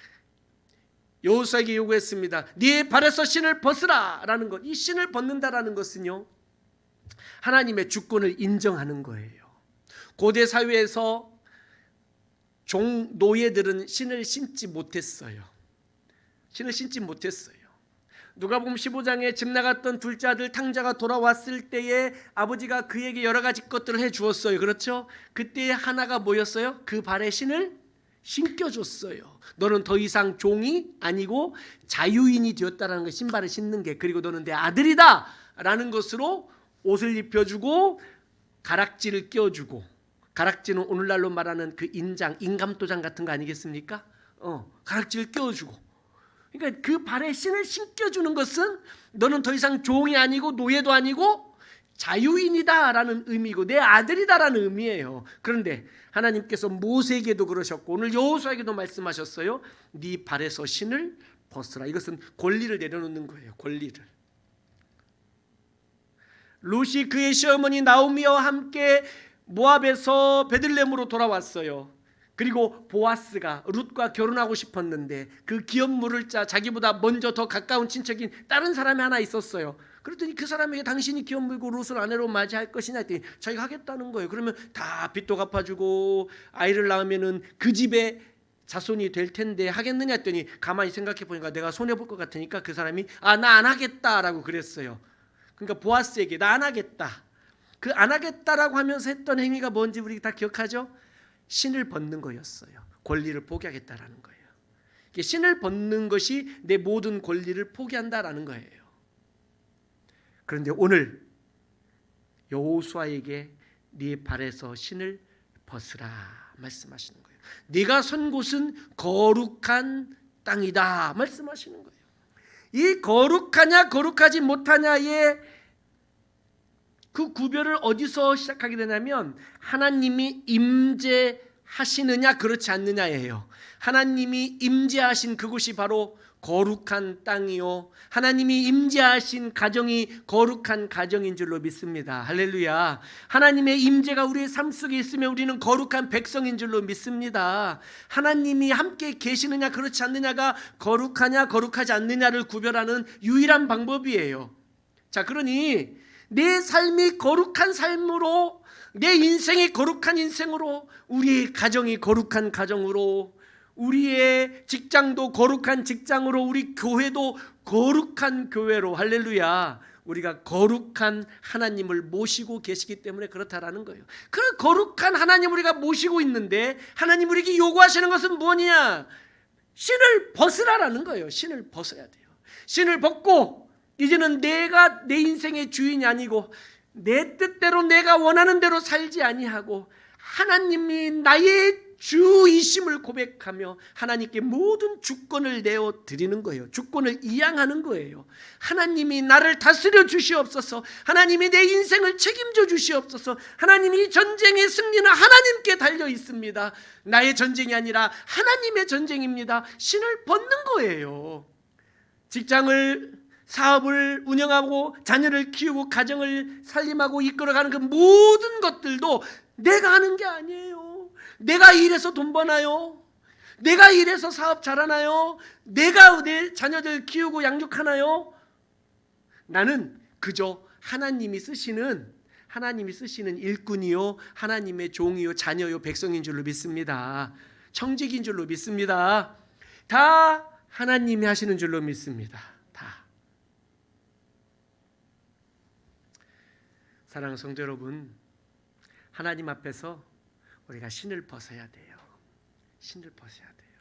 Speaker 1: 여호수아에게 요구했습니다. 네 발에서 신을 벗으라 라는 것. 이 신을 벗는다라는 것은요, 하나님의 주권을 인정하는 거예요. 고대 사회에서 노예들은 신을 신지 못했어요. 신을 신지 못했어요. 누가복음 15장에 집 나갔던 둘째 아들 탕자가 돌아왔을 때에 아버지가 그에게 여러 가지 것들을 해 주었어요. 그렇죠? 그때 하나가 뭐였어요? 그 발에 신을 신겨줬어요. 너는 더 이상 종이 아니고 자유인이 되었다라는 거, 신발을 신는 게. 그리고 너는 내 아들이다 라는 것으로 옷을 입혀주고 가락지를 껴주고, 가락지는 오늘날로 말하는 그 인장, 인감도장 같은 거 아니겠습니까? 가락지를 껴주고, 그러니까 그 발에 신을 신겨주는 것은 너는 더 이상 종이 아니고 노예도 아니고 자유인이다 라는 의미고 내 아들이다라는 의미예요. 그런데 하나님께서 모세에게도 그러셨고 오늘 여호수아에게도 말씀하셨어요. 네 발에서 신을 벗으라. 이것은 권리를 내려놓는 거예요. 권리를. 롯이 그의 시어머니 나오미와 함께 모압에서 베들레헴으로 돌아왔어요. 그리고 보아스가 룻과 결혼하고 싶었는데 그 기업 물을 자 자기보다 먼저 더 가까운 친척인 다른 사람이 하나 있었어요. 그랬더니 그 사람에게 당신이 기업 물고 룻을 아내로 맞이할 것이냐 했더니 자기가 하겠다는 거예요. 그러면 다 빚도 갚아주고 아이를 낳으면은 그 집에 자손이 될 텐데 하겠느냐 했더니 가만히 생각해 보니까 내가 손해볼 것 같으니까 그 사람이 나 안 하겠다라고 그랬어요. 그러니까 보아스에게 나 안 하겠다. 그 안 하겠다라고 하면서 했던 행위가 뭔지 우리 다 기억하죠? 신을 벗는 거였어요. 권리를 포기하겠다라는 거예요. 신을 벗는 것이 내 모든 권리를 포기한다라는 거예요. 그런데 오늘 여호수아에게 네 발에서 신을 벗으라 말씀하시는 거예요. 네가 선 곳은 거룩한 땅이다 말씀하시는 거예요. 이 거룩하냐 거룩하지 못하냐의 그 구별을 어디서 시작하게 되냐면 하나님이 임재하시느냐 그렇지 않느냐예요. 하나님이 임재하신 그곳이 바로 거룩한 땅이요, 하나님이 임재하신 가정이 거룩한 가정인 줄로 믿습니다. 할렐루야. 하나님의 임재가 우리의 삶 속에 있으면 우리는 거룩한 백성인 줄로 믿습니다. 하나님이 함께 계시느냐 그렇지 않느냐가 거룩하냐 거룩하지 않느냐를 구별하는 유일한 방법이에요. 자, 그러니 내 삶이 거룩한 삶으로, 내 인생이 거룩한 인생으로, 우리의 가정이 거룩한 가정으로, 우리의 직장도 거룩한 직장으로, 우리 교회도 거룩한 교회로, 할렐루야, 우리가 거룩한 하나님을 모시고 계시기 때문에 그렇다라는 거예요. 그 거룩한 하나님 우리가 모시고 있는데 하나님 우리에게 요구하시는 것은 뭐냐? 신을 벗으라라는 거예요. 신을 벗어야 돼요. 신을 벗고 이제는 내가 내 인생의 주인이 아니고 내 뜻대로 내가 원하는 대로 살지 아니하고 하나님이 나의 주이심을 고백하며 하나님께 모든 주권을 내어 드리는 거예요. 주권을 이양하는 거예요. 하나님이 나를 다스려 주시옵소서. 하나님이 내 인생을 책임져 주시옵소서. 하나님이 전쟁의 승리는 하나님께 달려 있습니다. 나의 전쟁이 아니라 하나님의 전쟁입니다. 신을 벗는 거예요. 직장을, 사업을 운영하고 자녀를 키우고 가정을 살림하고 이끌어가는 그 모든 것들도 내가 하는 게 아니에요. 내가 일해서 돈 버나요? 내가 일해서 사업 잘하나요? 내가 내 자녀들 키우고 양육하나요? 나는 그저 하나님이 쓰시는 일꾼이요, 하나님의 종이요, 자녀요, 백성인 줄로 믿습니다. 청직인 줄로 믿습니다. 다 하나님이 하시는 줄로 믿습니다. 다. 사랑하는 성도 여러분, 하나님 앞에서 우리가 신을 벗어야 돼요. 신을 벗어야 돼요.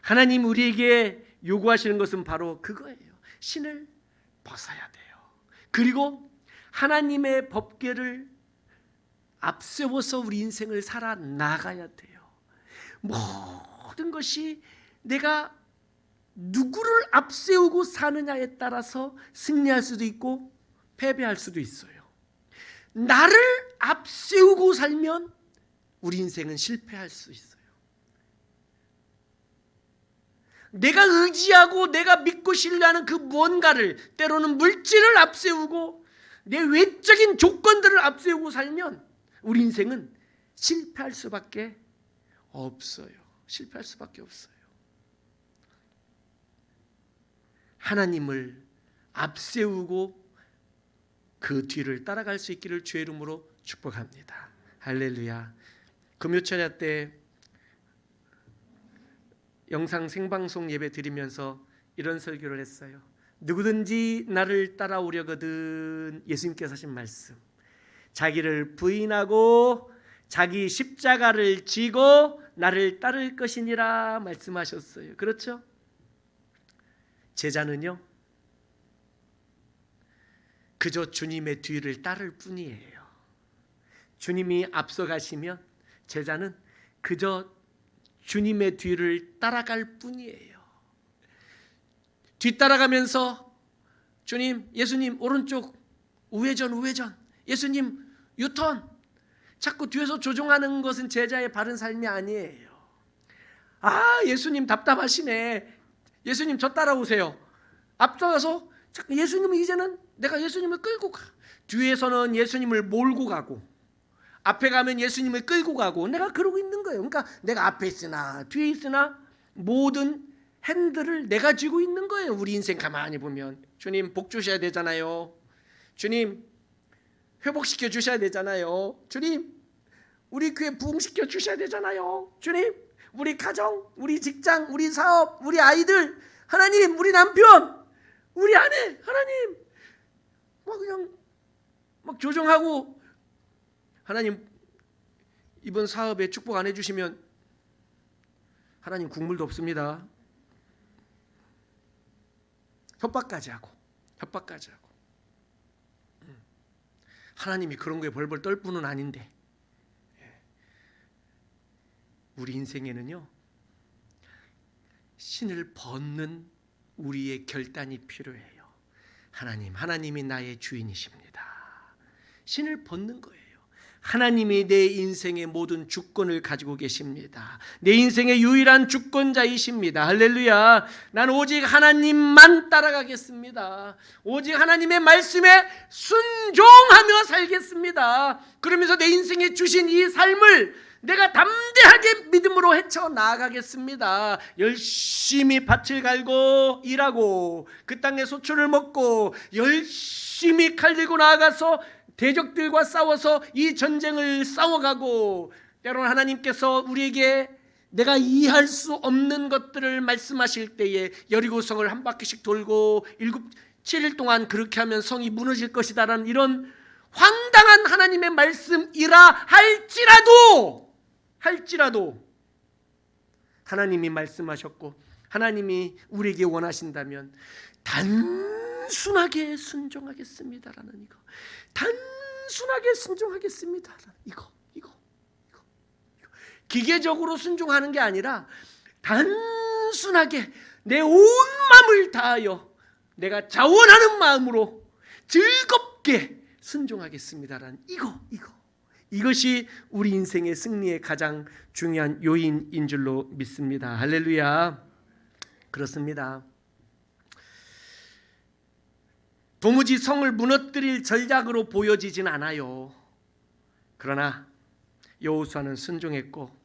Speaker 1: 하나님 우리에게 요구하시는 것은 바로 그거예요. 신을 벗어야 돼요. 그리고 하나님의 법궤를 앞세워서 우리 인생을 살아나가야 돼요. 모든 것이 내가 누구를 앞세우고 사느냐에 따라서 승리할 수도 있고 패배할 수도 있어요. 나를 앞세우고 살면 우리 인생은 실패할 수 있어요. 내가 의지하고 내가 믿고 신뢰하는 그 무언가를, 때로는 물질을 앞세우고 내 외적인 조건들을 앞세우고 살면 우리 인생은 실패할 수밖에 없어요. 실패할 수밖에 없어요. 하나님을 앞세우고 그 뒤를 따라갈 수 있기를 주의 이름으로 축복합니다. 할렐루야. 금요철야 때 영상 생방송 예배 드리면서 이런 설교를 했어요. 누구든지 나를 따라오려거든, 예수님께서 하신 말씀, 자기를 부인하고 자기 십자가를 지고 나를 따를 것이니라 말씀하셨어요. 그렇죠? 제자는요, 그저 주님의 뒤를 따를 뿐이에요. 주님이 앞서가시면 제자는 그저 주님의 뒤를 따라갈 뿐이에요. 뒤따라가면서 주님, 예수님 오른쪽 우회전, 예수님 유턴, 자꾸 뒤에서 조종하는 것은 제자의 바른 삶이 아니에요. 아, 예수님 답답하시네. 예수님 저 따라오세요. 앞서가서 예수님은 이제는 내가 예수님을 끌고 가. 뒤에서는 예수님을 몰고 가고 앞에 가면 예수님을 끌고 가고, 내가 그러고 있는 거예요. 그러니까 내가 앞에 있으나 뒤에 있으나 모든 핸들을 내가 쥐고 있는 거예요. 우리 인생 가만히 보면 주님 복 주셔야 되잖아요. 주님 회복시켜 주셔야 되잖아요. 주님 우리 교회 부흥시켜 주셔야 되잖아요. 주님 우리 가정, 우리 직장, 우리 사업, 우리 아이들, 하나님 우리 남편, 우리 아내, 하나님 그냥 조정하고, 하나님 이번 사업에 축복 안 해주시면 하나님 국물도 없습니다. 협박까지 하고 하나님이 그런 거에 벌벌 떨 뿐은 아닌데, 우리 인생에는요 신을 벗는 우리의 결단이 필요해요. 하나님이 나의 주인이십니다. 신을 벗는 거예요. 하나님이 내 인생의 모든 주권을 가지고 계십니다. 내 인생의 유일한 주권자이십니다. 할렐루야. 난 오직 하나님만 따라가겠습니다. 오직 하나님의 말씀에 순종하며 살겠습니다. 그러면서 내 인생에 주신 이 삶을 내가 담대하게 믿음으로 헤쳐나가겠습니다. 열심히 밭을 갈고 일하고 그 땅에 소출을 먹고 열심히 칼 들고 나아가서 대적들과 싸워서 이 전쟁을 싸워가고, 때로는 하나님께서 우리에게 내가 이해할 수 없는 것들을 말씀하실 때에 여리고성을 한 바퀴씩 돌고 7일 동안 그렇게 하면 성이 무너질 것이다라는 이런 황당한 하나님의 말씀이라 할지라도 하나님이 말씀하셨고 하나님이 우리에게 원하신다면 단순하게 순종하겠습니다라는 이거, 단순하게 순종하겠습니다라는 이거. 기계적으로 순종하는 게 아니라 단순하게 내 온 마음을 다하여 내가 자원하는 마음으로 즐겁게 순종하겠습니다라는 이것이 우리 인생의 승리의 가장 중요한 요인인 줄로 믿습니다. 할렐루야. 그렇습니다. 도무지 성을 무너뜨릴 전략으로 보여지진 않아요. 그러나 여호수아는 순종했고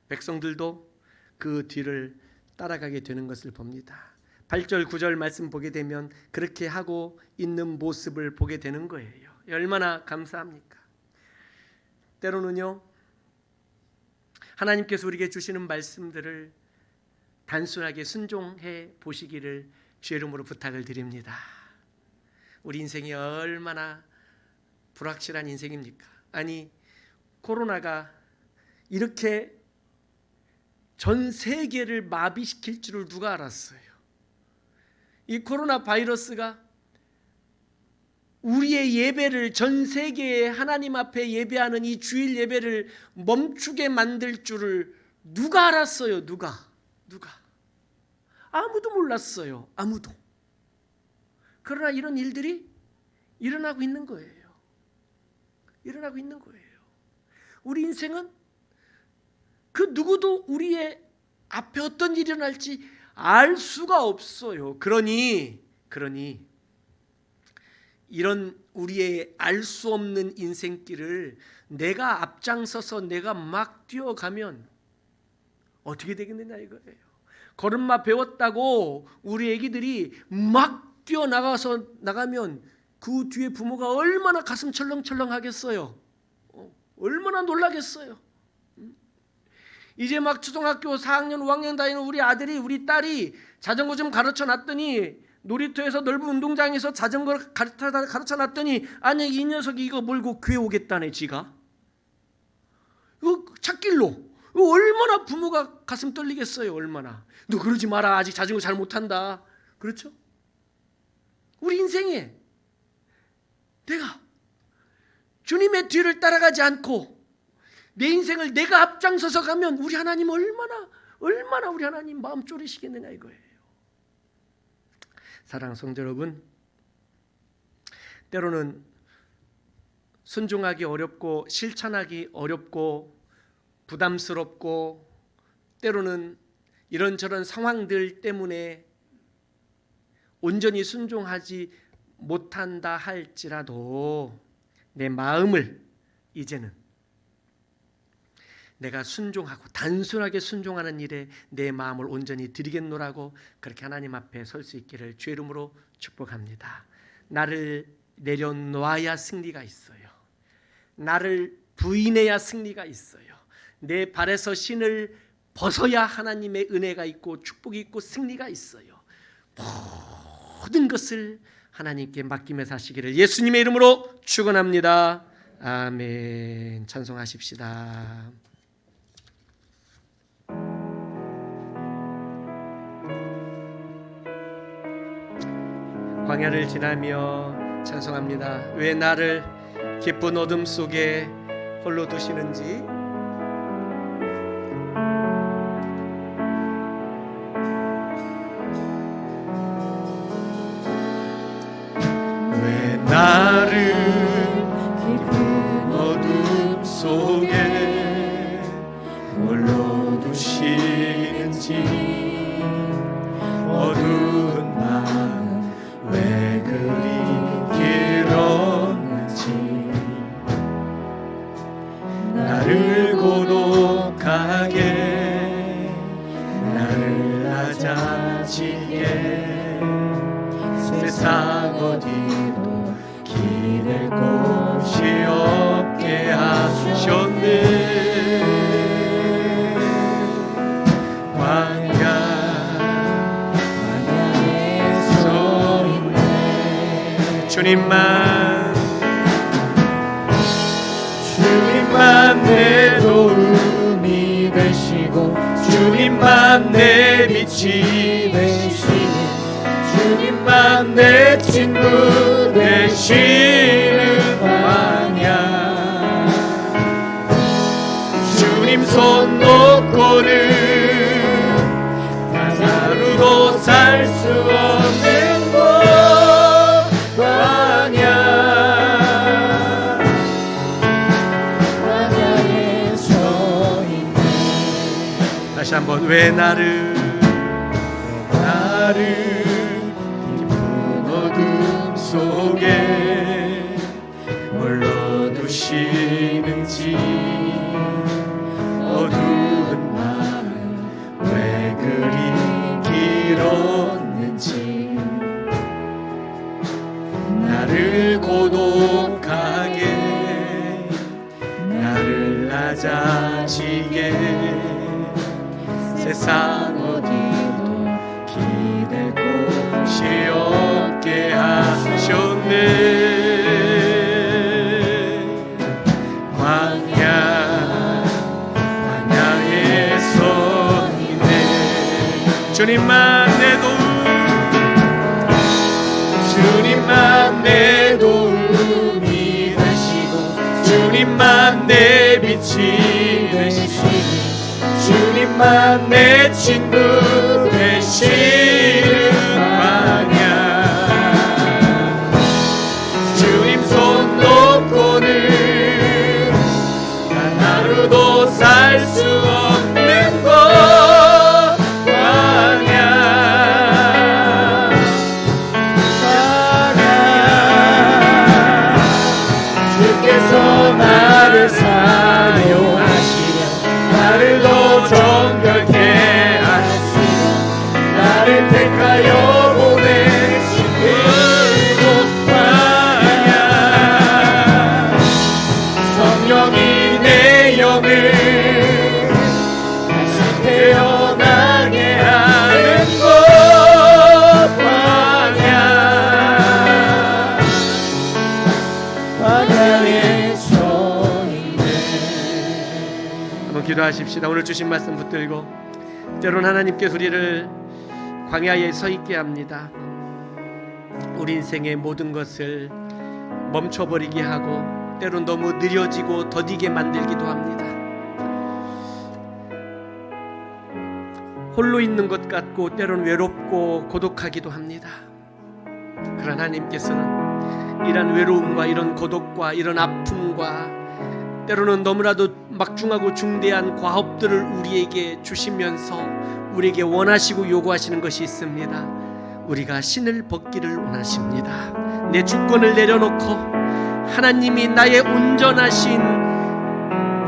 Speaker 1: 백성들도 그 뒤를 따라가게 되는 것을 봅니다. 8절 9절 말씀 보게 되면 그렇게 하고 있는 모습을 보게 되는 거예요. 얼마나 감사합니까? 때로는요 하나님께서 우리에게 주시는 말씀들을 단순하게 순종해 보시기를 주의 이름으로 부탁을 드립니다. 우리 인생이 얼마나 불확실한 인생입니까? 아니, 코로나가 이렇게 전 세계를 마비시킬 줄을 누가 알았어요? 이 코로나 바이러스가 우리의 예배를, 전 세계에 하나님 앞에 예배하는 이 주일 예배를 멈추게 만들 줄을 누가 알았어요? 누가? 아무도 몰랐어요. 아무도. 그러나 이런 일들이 일어나고 있는 거예요. 일어나고 있는 거예요. 우리 인생은 그 누구도 우리의 앞에 어떤 일이 일어날지 알 수가 없어요. 그러니 이런 우리의 알 수 없는 인생길을 내가 앞장서서 내가 막 뛰어가면 어떻게 되겠느냐 이거예요. 걸음마 배웠다고 우리 애기들이 막 뛰어나가면 그 뒤에 부모가 얼마나 가슴 철렁철렁 하겠어요. 얼마나 놀라겠어요. 이제 막 초등학교 4학년 5학년 다니는 우리 아들이, 우리 딸이 자전거 좀 가르쳐 놨더니, 놀이터에서 넓은 운동장에서 자전거를 가르쳐 놨더니, 아니 이 녀석이 이거 몰고 교회 오겠다네. 지가 이거 찾길로. 이거 얼마나 부모가 가슴 떨리겠어요. 얼마나. 너 그러지 마라, 아직 자전거 잘 못한다. 그렇죠? 우리 인생에 내가 주님의 뒤를 따라가지 않고 내 인생을 내가 앞장서서 가면 우리 하나님 얼마나 우리 하나님 마음 졸이시겠느냐 이거예요. 사랑하는 성도 여러분, 때로는 순종하기 어렵고 실천하기 어렵고 부담스럽고 때로는 이런저런 상황들 때문에 온전히 순종하지 못한다 할지라도 내 마음을 이제는 내가 순종하고 단순하게 순종하는 일에 내 마음을 온전히 드리겠노라고 그렇게 하나님 앞에 설 수 있기를 주의 이름으로 축복합니다. 나를 내려놓아야 승리가 있어요. 나를 부인해야 승리가 있어요. 내 발에서 신을 벗어야 하나님의 은혜가 있고 축복이 있고 승리가 있어요. 모든 것을 하나님께 맡기며 사시기를 예수님의 이름으로 축원합니다. 아멘. 찬송하십시다. 광야를 지나며 찬송합니다. 왜 나를 깊은 어둠 속에 홀로 두시는지. 왜 나를 깊은 어둠 속에 홀로 두시는지. 어두운 밤 왜 그리 길었는지. 나를 고독하게 나를 낮아지게 세상 어디도 기댈 곳이 없게 하셨네. 주님만 내 도움이 되시고 주님만 내 빛이 되시고 주님만 내 친구 되시는 광야. 주님 손 놓고는 하루도 살 수 없는 곳 다시 한번. 왜 나를 깊은 어둠 속에 홀로 두시는지. 어두운 밤은 왜 그리 길었는지. 나를 고독하게 나를 낮아지게 세상 어디도 기댈 곳이 없게 하셨네. 광야에 서 있네. 주님만 내 도움, 주님만 내 도움 주님만 내 빛이 되시니 주님만 내 친구 되시는 광야 주님 손 놓고는 단 하루도 살 수 없는 곳 광야 주께서 나를 사용하시며 나를 더 정결케 하시며 나를 택하여 보내신 그곳 광야 성령이 내 영을 다시 태어나게 하는 곳 광야 광야의 손인데. 한번 기도하십시다. 오늘 주신 말씀 붙들고 때론 하나님께서 우리를 광야에 서 있게 합니다. 우리 인생의 모든 것을 멈춰버리게 하고 때론 너무 느려지고 더디게 만들기도 합니다. 홀로 있는 것 같고 때론 외롭고 고독하기도 합니다. 그러나 하나님께서는 이런 외로움과 이런 고독과 이런 아픔과 때로는 너무나도 막중하고 중대한 과업들을 우리에게 주시면서 우리에게 원하시고 요구하시는 것이 있습니다. 우리가 신을 벗기를 원하십니다. 내 주권을 내려놓고 하나님이 나의 온전하신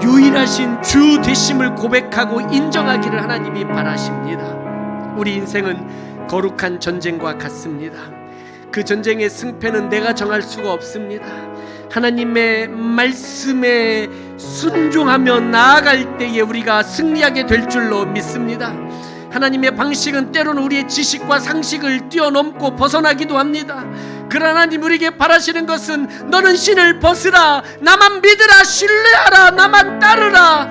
Speaker 1: 유일하신 주 되심을 고백하고 인정하기를 하나님이 바라십니다. 우리 인생은 거룩한 전쟁과 같습니다. 그 전쟁의 승패는 내가 정할 수가 없습니다. 하나님의 말씀에 순종하며 나아갈 때에 우리가 승리하게 될 줄로 믿습니다. 하나님의 방식은 때로는 우리의 지식과 상식을 뛰어넘고 벗어나기도 합니다. 그러나 하나님 우리에게 바라시는 것은 너는 신을 벗으라, 나만 믿으라, 신뢰하라, 나만 따르라,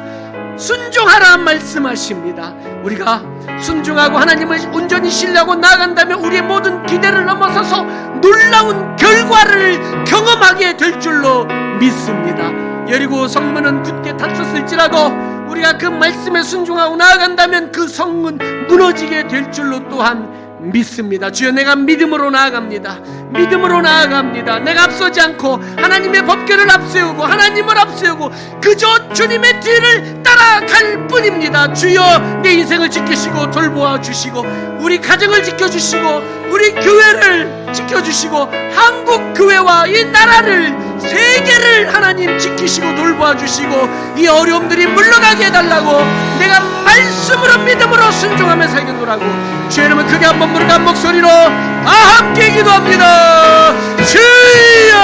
Speaker 1: 순종하라 말씀하십니다. 우리가 순종하고 하나님을 온전히 신뢰하고 나아간다면 우리의 모든 기대를 넘어서서 놀라운 결과를 경험하게 될 줄로 믿습니다. 여리고 성문은 굳게 닫혔을지라도 우리가 그 말씀에 순종하고 나아간다면 그 성문 무너지게 될 줄로 또한 믿습니다. 주여, 내가 믿음으로 나아갑니다. 믿음으로 나아갑니다. 내가 앞서지 않고 하나님의 법궤를 앞세우고 하나님을 앞세우고 그저 주님의 뒤를 따라갈 뿐입니다. 주여, 내 인생을 지키시고 돌보아 주시고 우리 가정을 지켜주시고 우리 교회를 지켜주시고 한국 교회와 이 나라를, 세계를 하나님 지키시고 돌보아 주시고 이 어려움들이 물러가게 해달라고 내가 말씀으로 믿음으로 순종하며 살겠노라고 주의 이름을 크게 한번 부르는 목소리로 다 함께 기도합니다. 주여,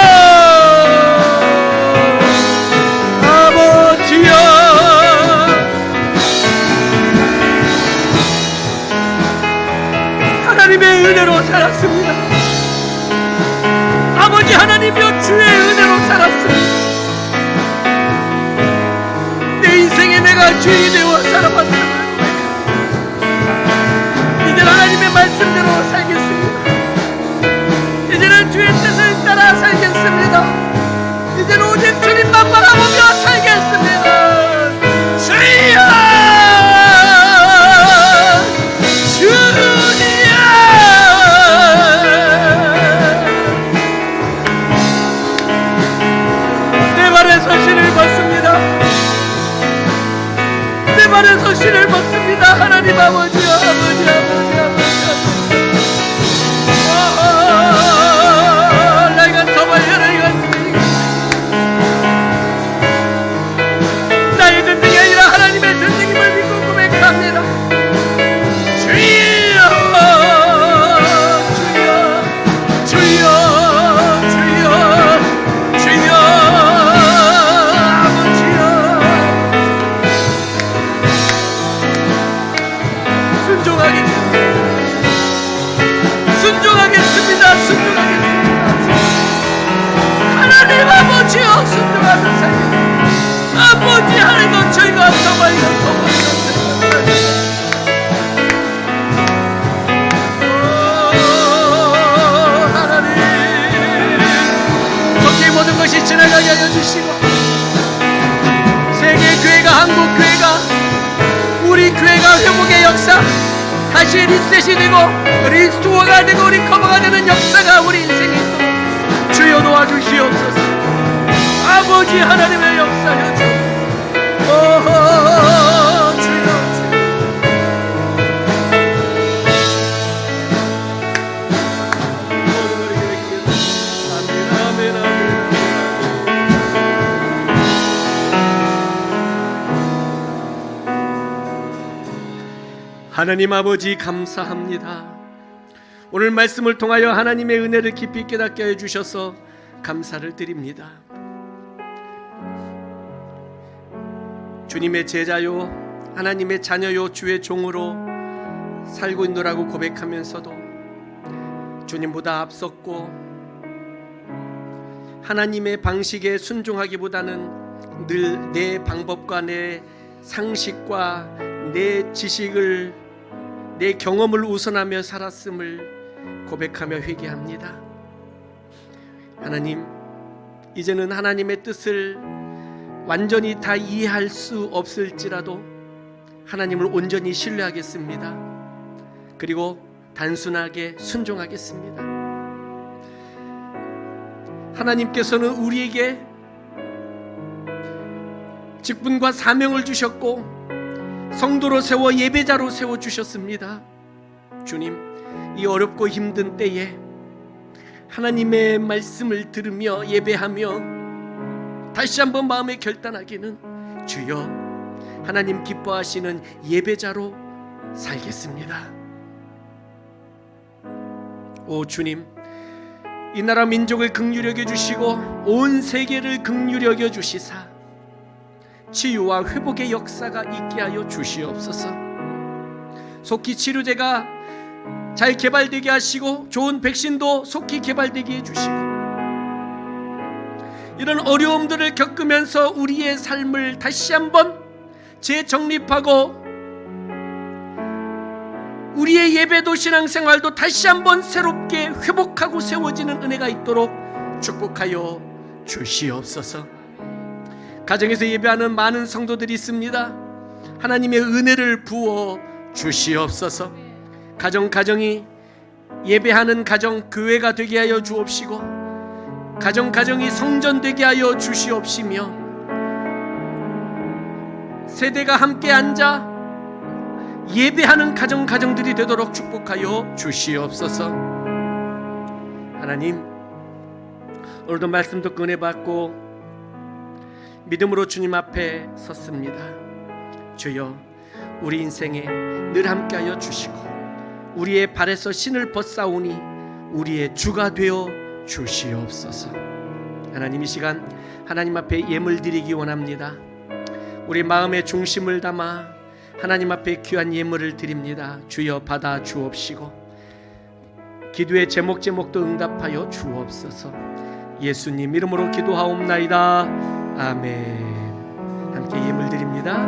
Speaker 1: 아버지여, 하나님의 은혜로 살았습니다. 아버지 하나님이여, 주의 은혜로 살았습니다. 내 인생에 내가 주인이 되어 살아왔습니다. 이제 하나님의 말씀대로 살겠습니다. 이제는 주의 뜻을 따라 살겠습니다. 이제는 오직 주님만 바라보며 살겠습니다. 주여, 주여, 내 발에서 신을 벗습니다. 내 발에서 신을 벗습니다. 하나님 아버지, 아버지, 아버지, 아버지, 내가 더 발견하기가 나의 전쟁이 아니라 하나님의 전쟁임을 믿고 고백합니다. 주여, 주여, 주여, 주여, 주여, 아버지여, 순종하겠습니다. 순종하겠습니다. 순종하겠습니다. 하나님 아버지여, 순종하며 살겠습니다. 아버지 하나님, 저희가 정말 하나님, 저기 모든 것이 지나가게 하여 주시고 다시 리셋이 되고 리스토어가 되고 리커버가 되는 역사가 우리 인생에 있도록 주여 도와주시옵소서. 아버지 하나님의 역사여 주여. 하나님 아버지 감사합니다. 오늘 말씀을 통하여 하나님의 은혜를 깊이 깨닫게 해주셔서 감사를 드립니다. 주님의 제자요 하나님의 자녀요 주의 종으로 살고 있노라고 고백하면서도 주님보다 앞섰고 하나님의 방식에 순종하기보다는 늘 내 방법과 내 상식과 내 지식을 내 경험을 우선하며 살았음을 고백하며 회개합니다. 하나님, 이제는 하나님의 뜻을 완전히 다 이해할 수 없을지라도 하나님을 온전히 신뢰하겠습니다. 그리고 단순하게 순종하겠습니다. 하나님께서는 우리에게 직분과 사명을 주셨고 성도로 세워 예배자로 세워주셨습니다. 주님, 이 어렵고 힘든 때에 하나님의 말씀을 들으며 예배하며 다시 한번 마음에 결단하기는 주여 하나님 기뻐하시는 예배자로 살겠습니다. 오 주님, 이 나라 민족을 긍휼히 여겨주시고 온 세계를 긍휼히 여겨주시사 치유와 회복의 역사가 있게 하여 주시옵소서. 속히 치료제가 잘 개발되게 하시고 좋은 백신도 속히 개발되게 해주시고 이런 어려움들을 겪으면서 우리의 삶을 다시 한번 재정립하고 우리의 예배도 신앙생활도 다시 한번 새롭게 회복하고 세워지는 은혜가 있도록 축복하여 주시옵소서. 가정에서 예배하는 많은 성도들이 있습니다. 하나님의 은혜를 부어 주시옵소서. 가정이 예배하는 가정 교회가 되게 하여 주옵시고 가정이 성전 되게 하여 주시옵시며 세대가 함께 앉아 예배하는 가정들이 되도록 축복하여 주시옵소서. 하나님, 오늘도 말씀 듣고 은혜 받고 믿음으로 주님 앞에 섰습니다. 주여, 우리 인생에 늘 함께하여 주시고 우리의 발에서 신을 벗사오니 우리의 주가 되어 주시옵소서. 하나님, 이 시간 하나님 앞에 예물 드리기 원합니다. 우리 마음의 중심을 담아 하나님 앞에 귀한 예물을 드립니다. 주여 받아 주옵시고 기도의 제목도 응답하여 주옵소서. 예수님 이름으로 기도하옵나이다. 아멘. 함께 예물 드립니다.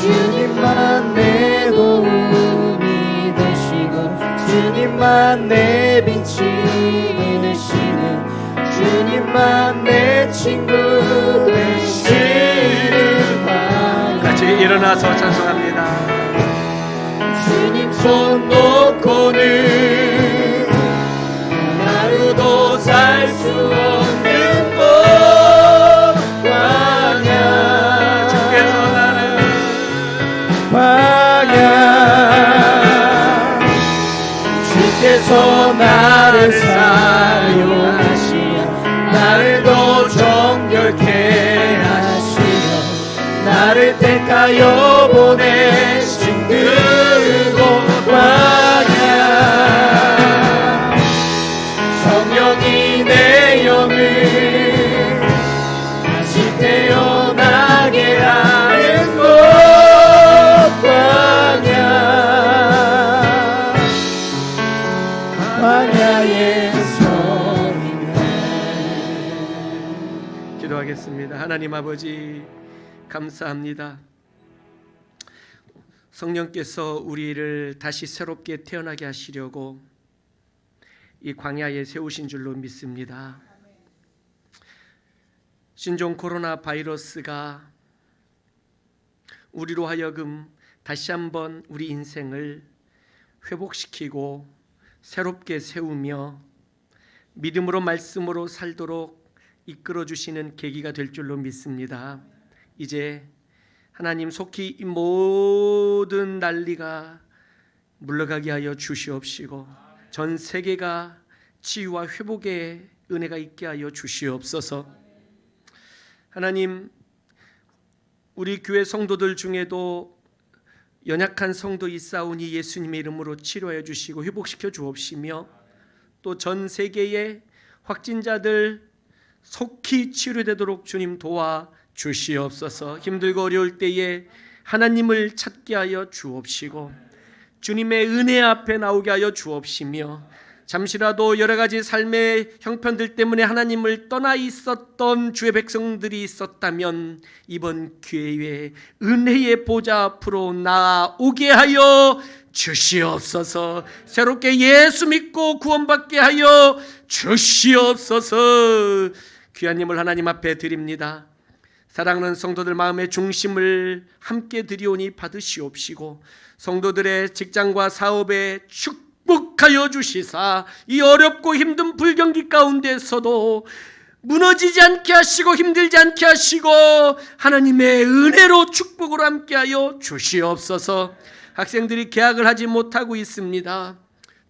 Speaker 2: 주님만 내 도움이 되시고 주님만 내 빛이 되시는 주님만 내 친구 되시는
Speaker 1: 같이 일어나서 찬송합니다.
Speaker 2: 주님 손 놓고는 하루도 살 수 없는 곳 광야 주께서 나를 사용하시 택하여 보내신 그곳 광야 성령이 내 영을 다시 태어나게 하는 곳 광야의 성이네.
Speaker 1: 기도하겠습니다. 하나님 아버지 감사합니다. 성령께서 우리를 다시 새롭게 태어나게 하시려고 이 광야에 세우신 줄로 믿습니다. 신종 코로나 바이러스가 우리로 하여금 다시 한번 우리 인생을 회복시키고 새롭게 세우며 믿음으로 말씀으로 살도록 이끌어 주시는 계기가 될 줄로 믿습니다. 이제 하나님 속히 이 모든 난리가 물러가게 하여 주시옵시고 전 세계가 치유와 회복의 은혜가 있게 하여 주시옵소서. 하나님, 우리 교회 성도들 중에도 연약한 성도 있사오니 예수님의 이름으로 치료하여 주시고 회복시켜 주옵시며 또 전 세계의 확진자들 속히 치료되도록 주님 도와 주시옵소서. 힘들고 어려울 때에 하나님을 찾게 하여 주옵시고 주님의 은혜 앞에 나오게 하여 주옵시며 잠시라도 여러 가지 삶의 형편들 때문에 하나님을 떠나 있었던 주의 백성들이 있었다면 이번 기회에 은혜의 보좌 앞으로 나오게 하여 주시옵소서. 새롭게 예수 믿고 구원받게 하여 주시옵소서. 귀한 힘을 하나님 앞에 드립니다. 사랑하는 성도들 마음의 중심을 함께 드리오니 받으시옵시고 성도들의 직장과 사업에 축복하여 주시사 이 어렵고 힘든 불경기 가운데서도 무너지지 않게 하시고 힘들지 않게 하시고 하나님의 은혜로 축복으로 함께하여 주시옵소서. 학생들이 개학을 하지 못하고 있습니다.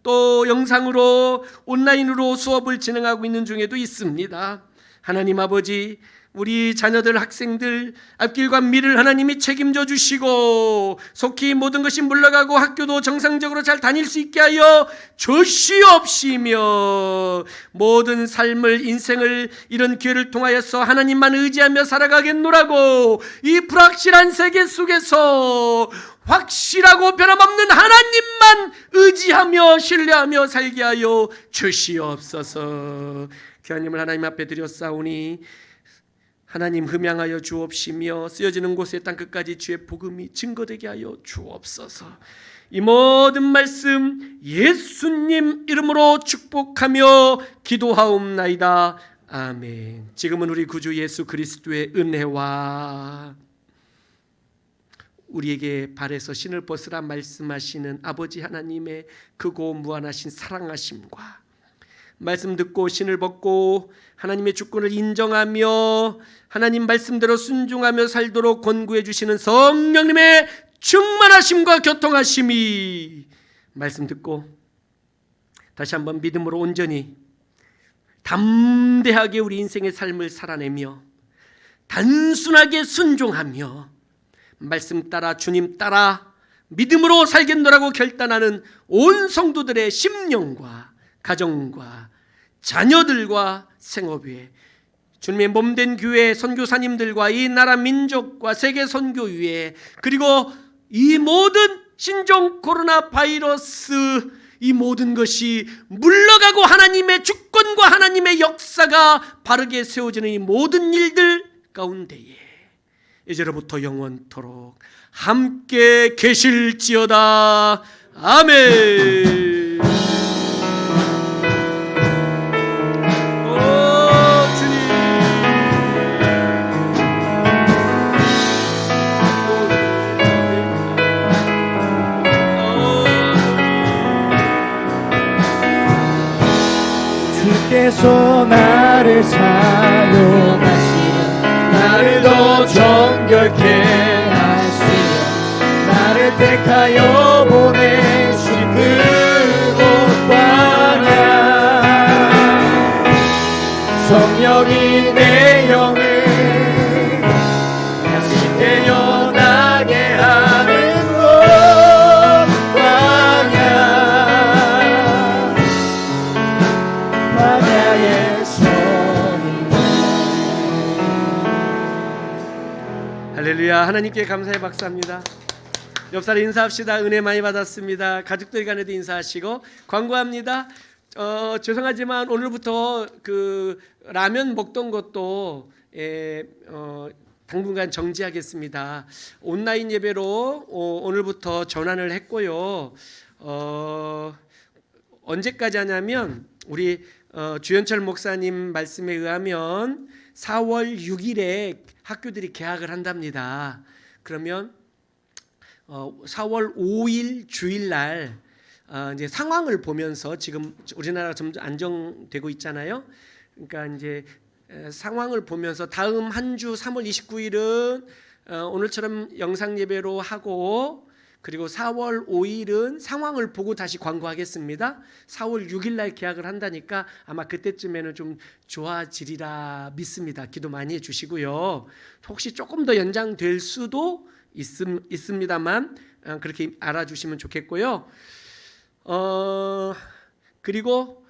Speaker 1: 또 영상으로 온라인으로 수업을 진행하고 있는 중에도 있습니다. 하나님 아버지, 우리 자녀들 학생들 앞길과 미래를 하나님이 책임져 주시고 속히 모든 것이 물러가고 학교도 정상적으로 잘 다닐 수 있게 하여 주시옵시며 모든 삶을 인생을 이런 기회를 통하여서 하나님만 의지하며 살아가겠노라고 이 불확실한 세계 속에서 확실하고 변함없는 하나님만 의지하며 신뢰하며 살게 하여 주시옵소서. 귀한 힘을 하나님 앞에 드렸사오니 하나님 흠양하여 주옵시며 쓰여지는 곳에 땅끝까지 주의 복음이 증거되게 하여 주옵소서. 이 모든 말씀 예수님 이름으로 축복하며 기도하옵나이다. 아멘. 지금은 우리 구주 예수 그리스도의 은혜와 우리에게 발에서 신을 벗으라 말씀하시는 아버지 하나님의 크고 무한하신 사랑하심과 말씀 듣고 신을 벗고 하나님의 주권을 인정하며 하나님 말씀대로 순종하며 살도록 권고해 주시는 성령님의 충만하심과 교통하심이 말씀 듣고 다시 한번 믿음으로 온전히 담대하게 우리 인생의 삶을 살아내며 단순하게 순종하며 말씀 따라 주님 따라 믿음으로 살겠노라고 결단하는 온 성도들의 심령과 가정과 자녀들과 생업에 주님의 몸된 교회 선교사님들과 이 나라 민족과 세계 선교 위에 그리고 이 모든 신종 코로나 바이러스 이 모든 것이 물러가고 하나님의 주권과 하나님의 역사가 바르게 세워지는 이 모든 일들 가운데에 이제로부터 영원토록 함께 계실지어다. 아멘.
Speaker 2: 주께서 나를 사용하시며 나를 더 정결케 하시며 나를 택하여 보내신 그곳 광야 성령이 내 영을 다시 태어나게
Speaker 1: 할렐루야. 하나님께 감사의 박수합니다. 옆사람 인사합시다. 은혜 많이 받았습니다. 가족들 간에도 인사하시고. 광고합니다. 죄송하지만 오늘부터 그 라면 먹던 것도 당분간 정지하겠습니다. 온라인 예배로 오늘부터 전환을 했고요. 언제까지 하냐면 우리 주현철 목사님 말씀에 의하면 4월 6일에 학교들이 개학을 한답니다. 그러면 4월 5일 주일날 이제 상황을 보면서 지금 우리나라가 점점 안정되고 있잖아요. 그러니까 이제 상황을 보면서 다음 한 주 3월 29일은 오늘처럼 영상 예배로 하고 그리고 4월 5일은 상황을 보고 다시 광고하겠습니다. 4월 6일 날 계약을 한다니까 아마 그때쯤에는 좀 좋아지리라 믿습니다. 기도 많이 해주시고요. 혹시 조금 더 연장될 수도 있습니다만 그렇게 알아주시면 좋겠고요. 그리고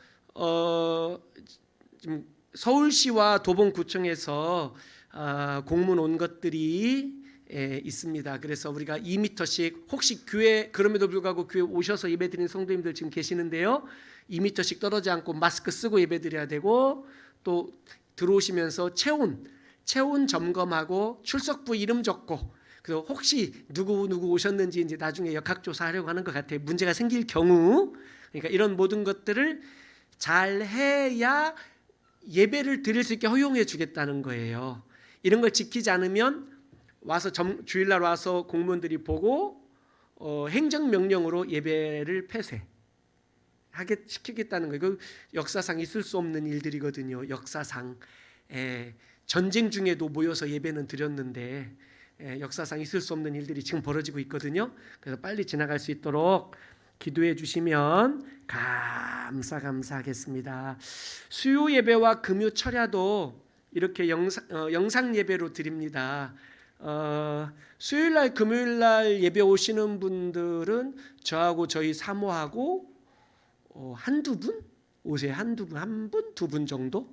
Speaker 1: 지금 서울시와 도봉구청에서 공문 온 것들이 있습니다. 그래서 우리가 2m씩 혹시 교회 그럼에도 불구하고 교회 오셔서 예배드리는 성도님들 지금 계시는데요. 2m씩 떨어지지 않고 마스크 쓰고 예배드려야 되고 또 들어오시면서 체온 점검하고 출석부 이름 적고 그래서 혹시 누구 오셨는지 이제 나중에 역학조사하려고 하는 것 같아요. 문제가 생길 경우 그러니까 이런 모든 것들을 잘 해야 예배를 드릴 수 있게 허용해 주겠다는 거예요. 이런 걸 지키지 않으면 와서 주일날 와서 공무원들이 보고 행정명령으로 예배를 폐쇄하게 시키겠다는 거예요. 그 역사상 있을 수 없는 일들이거든요. 역사상 전쟁 중에도 모여서 예배는 드렸는데 역사상 있을 수 없는 일들이 지금 벌어지고 있거든요. 그래서 빨리 지나갈 수 있도록 기도해 주시면 감사하겠습니다. 수요 예배와 금요 철야도 이렇게 영상 예배로 드립니다. 수요일날 금요일날 예배 오시는 분들은 저하고 저희 사모하고 한두 분 오세요. 한두 분, 한 분, 두 분 정도.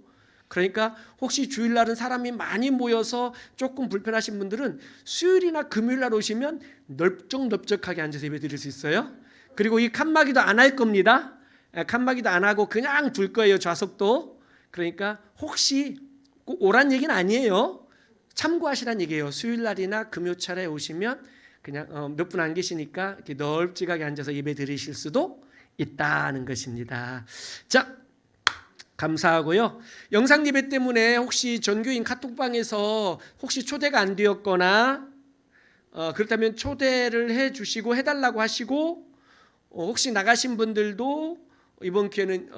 Speaker 1: 그러니까 혹시 주일날은 사람이 많이 모여서 조금 불편하신 분들은 수요일이나 금요일날 오시면 넓적하게 앉아서 예배 드릴 수 있어요. 그리고 이 칸막이도 안 할 겁니다. 칸막이도 안 하고 그냥 둘 거예요. 좌석도. 그러니까 혹시 꼭 오란 얘기는 아니에요. 참고하시란 얘기예요. 수요일날이나 금요철에 오시면 그냥 몇 분 안 계시니까 이렇게 넓지하게 앉아서 예배 드리실 수도 있다는 것입니다. 자, 감사하고요. 영상 예배 때문에 혹시 전교인 카톡방에서 혹시 초대가 안 되었거나 그렇다면 초대를 해주시고 해달라고 하시고 혹시 나가신 분들도 이번 기회는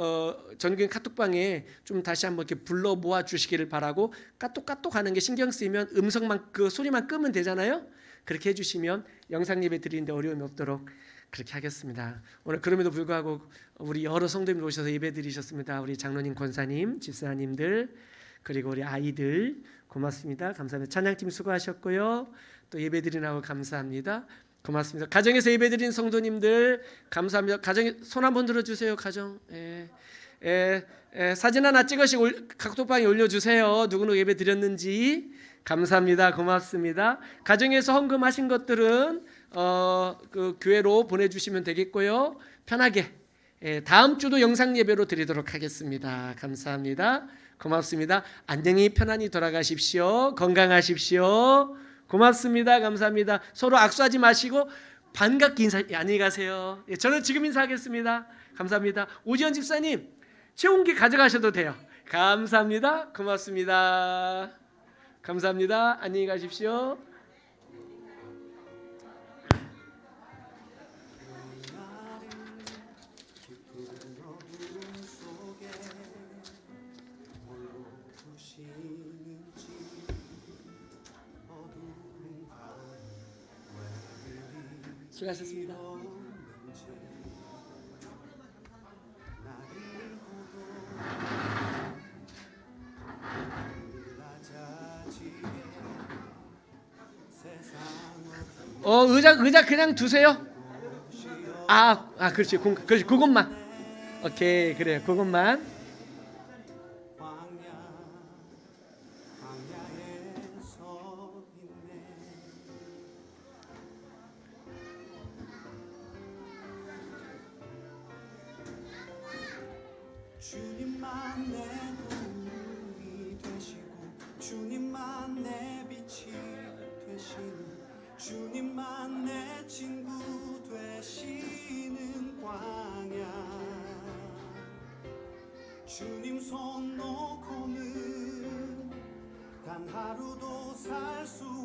Speaker 1: 전교인 카톡방에 좀 다시 한번 이렇게 불러 모아 주시기를 바라고 까똑 하는 게 신경 쓰이면 음성만 그 소리만 끄면 되잖아요. 그렇게 해주시면 영상 예배 드리는데 어려움이 없도록 그렇게 하겠습니다. 오늘 그럼에도 불구하고 우리 여러 성도님들 오셔서 예배 드리셨습니다. 우리 장로님, 권사님, 집사님들 그리고 우리 아이들 고맙습니다. 감사합니다. 찬양팀 수고하셨고요. 또 예배 드리라고 감사합니다. 고맙습니다. 가정에서 예배드린 성도님들 감사합니다. 가정에 손 한번 들어주세요. 가정 사진 하나 찍으시고 카톡방에 올려주세요. 누구누구 예배 드렸는지 감사합니다. 고맙습니다. 가정에서 헌금하신 것들은 그 교회로 보내주시면 되겠고요. 편하게 다음 주도 영상 예배로 드리도록 하겠습니다. 감사합니다. 고맙습니다. 안녕히 편안히 돌아가십시오. 건강하십시오. 고맙습니다. 감사합니다. 서로 악수하지 마시고 반갑게 인사. 안녕히 가세요. 저는 지금 인사하겠습니다. 감사합니다. 오지연 집사님 체온기 가져가셔도 돼요. 감사합니다. 고맙습니다. 감사합니다. 안녕히 가십시오. 수고하셨습니다. 의자 그냥 두세요. 그렇지. 그렇지. 그것만. 오케이. 그래요. 그것만.
Speaker 3: 주님만 내 도움이 되시고 주님만 내 빛이 되시는 주님만 내 친구 되시는 광야 주님 손 놓고는 단 하루도 살 수